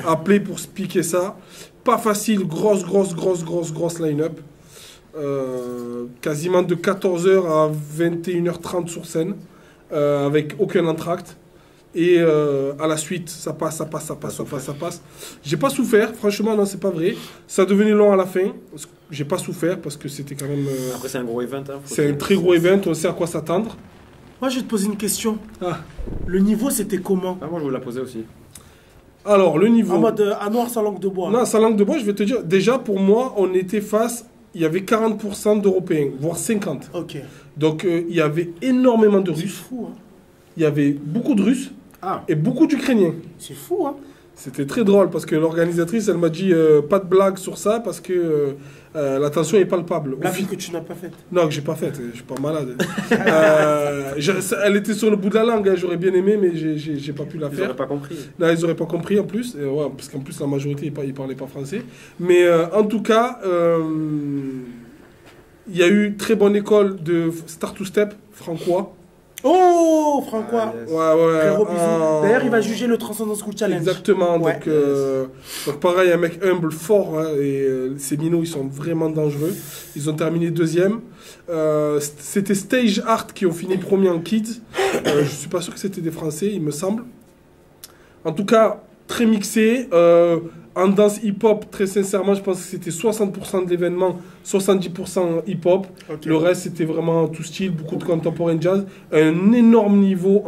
appelé pour speaker ça. Pas facile, grosse line-up. Quasiment de 14h à 21h30 sur scène avec aucun entracte. Et à la suite, ça passe. J'ai pas souffert, franchement, non, c'est pas vrai. Ça devenait long à la fin. J'ai pas souffert parce que c'était quand même. Après, c'est un gros event. Hein, C'est un très gros event, on sait à quoi s'attendre. Moi, je vais te poser une question. Ah. Le niveau, c'était comment? Ah, moi, je vous la posais aussi. Alors, le niveau. En mode à noir sans langue de bois. Non, sa langue de bois, je vais te dire. Déjà, pour moi, on était face. Il y avait 40% d'Européens, voire 50%. Ok. Donc, il y avait énormément de C'est Russes. fou, hein. Il y avait beaucoup de Russes Ah. et beaucoup d'Ukrainiens. C'est fou, hein. C'était très drôle parce que l'organisatrice, elle m'a dit pas de blague sur ça parce que la tension est palpable. La vie que tu n'as pas faite. Non, que j'ai pas faite, je suis pas malade. Elle était sur le bout de la langue, hein, j'aurais bien aimé, mais j'ai pas pu la Ils faire. n'auraient pas compris. Non, ils n'auraient pas compris en plus, ouais, parce qu'en plus la majorité ils parlaient pas français. Mais en tout cas, il y a eu très bonne école de Start to Step francois. Oh, Francois. Ah, yes. Ouais. Frérot, bisous. D'ailleurs, il va juger le Transcendence School Challenge. Exactement. Ouais. Donc pareil, un mec humble, fort, hein, et ces minots, ils sont vraiment dangereux. Ils ont terminé deuxième. C'était Stage Art qui ont fini premier en kids. Je suis pas sûr que c'était des Français, il me semble. En tout cas, très mixé. En danse hip-hop, très sincèrement, je pense que c'était 60% de l'événement, 70% hip-hop. Ok. Le reste, c'était vraiment tout style, beaucoup de contemporain jazz. Un énorme niveau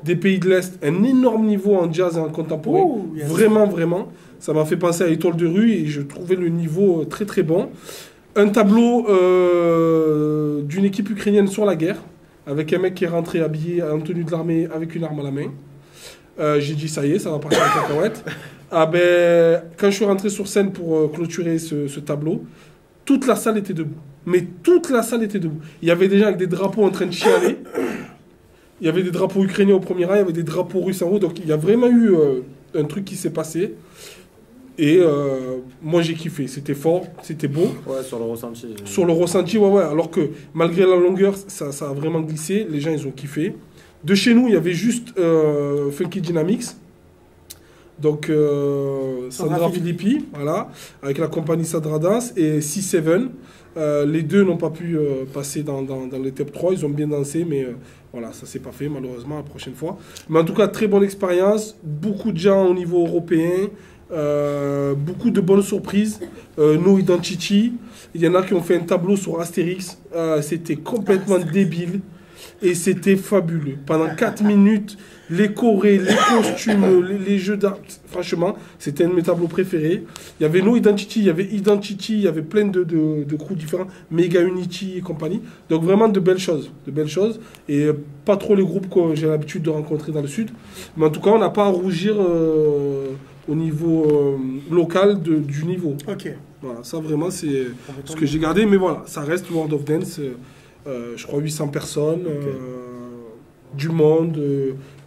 des pays de l'Est, un énorme niveau en jazz et en contemporain. Oh, yes. Vraiment. Ça m'a fait penser à Étoile de rue et je trouvais le niveau très très bon. Un tableau d'une équipe ukrainienne sur la guerre, avec un mec qui est rentré habillé en tenue de l'armée avec une arme à la main. J'ai dit ça y est, ça va partir en cacahuète. Ah ben, quand je suis rentré sur scène pour clôturer ce tableau, toute la salle était debout. Mais toute la salle était debout. Il y avait des gens avec des drapeaux en train de chialer. Il y avait des drapeaux ukrainiens au premier rang, il y avait des drapeaux russes en haut. Donc il y a vraiment eu un truc qui s'est passé. Et moi j'ai kiffé. C'était fort, c'était beau. Ouais, sur le ressenti. Sur le ressenti, ouais. Alors que malgré la longueur, ça a vraiment glissé. Les gens, ils ont kiffé. De chez nous, il y avait juste Funky Dynamics. Donc, Sandra Filippi, voilà, avec la compagnie Sadra Dance et C7. Les deux n'ont pas pu passer dans les top 3. Ils ont bien dansé, mais voilà, ça s'est pas fait, malheureusement, la prochaine fois. Mais en tout cas, très bonne expérience. Beaucoup de gens au niveau européen. Beaucoup de bonnes surprises. No Identity. Il y en a qui ont fait un tableau sur Astérix. C'était complètement débile. Et c'était fabuleux. Pendant 4 minutes, les chorés, les costumes, les jeux d'art. Franchement, c'était un de mes tableaux préférés. Il y avait No Identity, il y avait Identity, il y avait plein de crews différents. Mega Unity et compagnie. Donc vraiment de belles choses. Et pas trop les groupes que j'ai l'habitude de rencontrer dans le Sud. Mais en tout cas, on n'a pas à rougir au niveau local du niveau. Ok. Voilà, ça vraiment, c'est ce que j'ai gardé. Mais voilà, ça reste World of Dance. Je crois 800 personnes, du monde,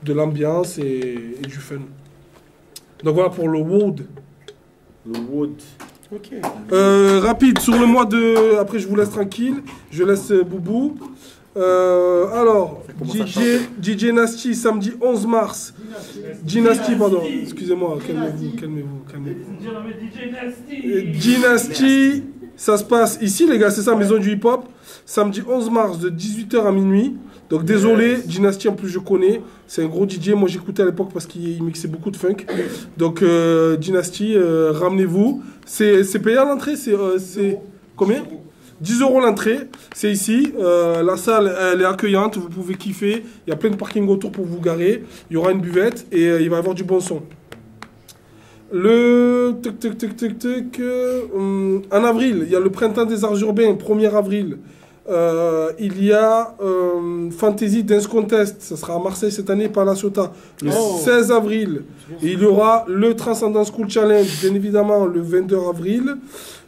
de l'ambiance et du fun. Donc voilà pour le Wood. Le Wood. Ok. Rapide, sur le mois de... Après je vous laisse tranquille, je laisse Boubou. Alors, DJ Nasty, samedi 11 mars. Dynasty, pardon, excusez-moi, calmez-vous. Dynasty, ça se passe ici les gars, c'est ça, Maison du Hip Hop. Samedi 11 mars de 18h à minuit. Donc désolé, Dynasty en plus je connais. C'est un gros DJ, moi j'écoutais à l'époque parce qu'il mixait beaucoup de funk. Donc Dynasty, ramenez-vous. C'est payant l'entrée, c'est combien 10 € l'entrée, c'est ici. La salle, elle est accueillante, vous pouvez kiffer. Il y a plein de parking autour pour vous garer. Il y aura une buvette et il va y avoir du bon son. En avril, il y a le printemps des arts urbains, 1er avril. Il y a Fantasy Dance Contest, ça sera à Marseille cette année, pas à La Ciotat, le 16 avril. Et il y aura le Transcendence School Challenge, bien évidemment, le 22 avril.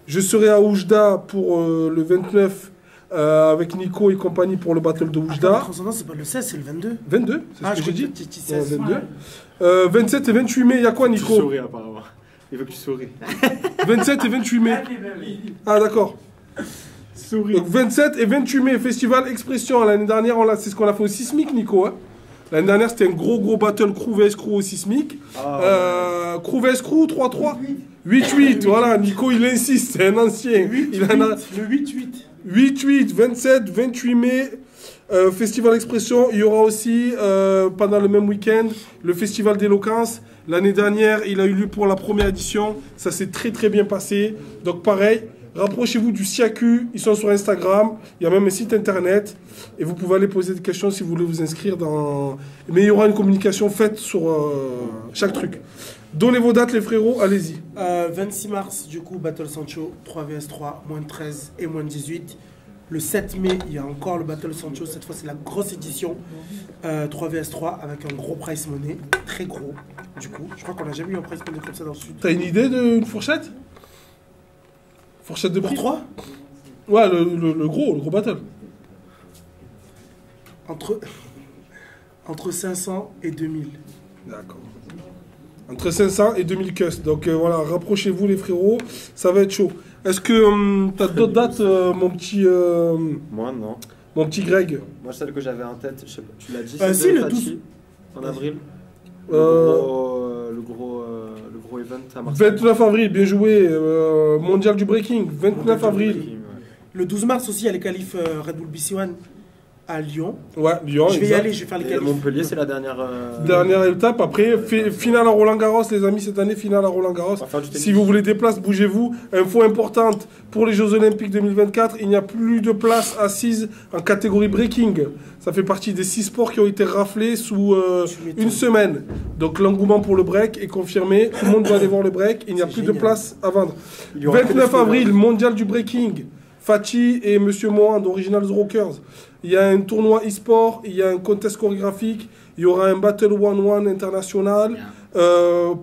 Je serai à Oujda pour le 29 avec Nico et compagnie pour le battle de Oujda. Attends, Transcendance, c'est pas le 16, c'est le 22. 22, c'est ce que j'ai dit. Ouais, 22. 27 et 28 mai, il y a quoi, Nico? Tu souris apparemment. Il veut que tu souris. 27 et 28 mai. Ah, d'accord. Donc 27 et 28 mai, Festival Expression. L'année dernière, c'est ce qu'on a fait au Sismic, Nico. Hein. L'année dernière, c'était un gros battle crew vs crew au Sismic. Crew vs crew, 3-3. 8-8, voilà, Nico, il insiste, c'est un ancien. Il en a... Le 8-8. 8-8, 27, 28 mai, Festival Expression. Il y aura aussi, pendant le même week-end, le Festival d'Éloquence. L'année dernière, il a eu lieu pour la première édition. Ça s'est très bien passé. Donc pareil, rapprochez-vous du SIACU. Ils sont sur Instagram. Il y a même un site internet. Et vous pouvez aller poser des questions si vous voulez vous inscrire dans... Mais il y aura une communication faite sur chaque truc. Donnez vos dates les frérots, allez-y. 26 mars, du coup, Battle Sancho, 3 vs 3, moins de 13 et moins de 18. Le 7 mai, il y a encore le Battle Sancho. Cette fois, c'est la grosse édition 3vs3 avec un gros price money. Très gros, du coup. Je crois qu'on n'a jamais eu un price money comme ça dans le sud. T'as une idée d'une fourchette? Fourchette de Pour prix? 3 Ouais, le gros battle. Entre 500 et 2000. D'accord. Entre 500 et 2000 cus. Donc voilà, rapprochez-vous les frérots, ça va être chaud. Est-ce que t'as d'autres dates, mon petit Moi, non. mon petit Greg? Moi, celle que j'avais en tête, je sais pas, tu l'as dit, Si, c'est le Fachi, 12. en avril. Euh, Le gros event à Marseille. 29 avril, bien joué. Mondial du breaking, 29 avril. Ouais. Le 12 mars aussi, il y a les qualifs Red Bull BC1 à Lyon. Ouais, Lyon, Je vais y exact. aller, je vais faire les Et qualifs. Montpellier, c'est la dernière. Dernière étape, après, finale à Roland-Garros, les amis, cette année, finale à Roland-Garros. On va faire du tennis. Si vous voulez des places, bougez-vous. Info importante, pour les Jeux Olympiques 2024, il n'y a plus de places assises en catégorie breaking. Ça fait partie des 6 sports qui ont été raflés sous une semaine. Donc l'engouement pour le break est confirmé. Tout le monde doit aller voir le break. Il n'y a C'est plus de génial. place à vendre. Il y aura que 29 des avril, mondial du breaking. Fachi et Monsieur Mohan d'Originals Rockers. Il y a un tournoi e-sport, il y a un contest chorégraphique, il y aura un Battle 1-1 international,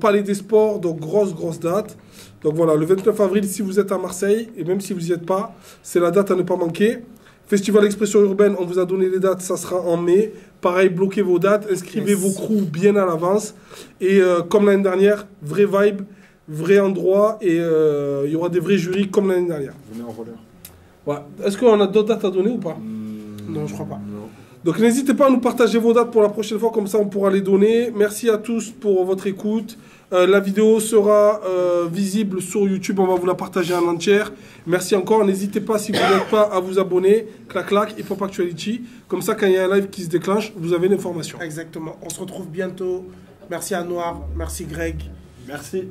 Palais des Sports, donc grosse date. Donc voilà, le 29 avril, si vous êtes à Marseille, et même si vous n'y êtes pas, c'est la date à ne pas manquer. Festival Expression Urbaine, on vous a donné les dates, ça sera en mai. Pareil, bloquez vos dates, inscrivez Yes. vos crews bien à l'avance. Et comme l'année dernière, vraie vibe, vrai endroit, et il y aura des vrais jurys comme l'année dernière. Venez en roller. Ouais. Est-ce qu'on a d'autres dates à donner ou pas? Non, je crois pas. Non. Donc n'hésitez pas à nous partager vos dates pour la prochaine fois, comme ça on pourra les donner. Merci à tous pour votre écoute. La vidéo sera visible sur YouTube, on va vous la partager en entière. Merci encore, n'hésitez pas si vous n'êtes pas à vous abonner, clac, Hip Hop Actuality. Comme ça quand il y a un live qui se déclenche, vous avez l'information. Exactement. On se retrouve bientôt. Merci à Noir, merci Greg. Merci.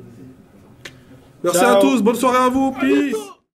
Merci Ciao. à tous, bonne soirée à vous, peace.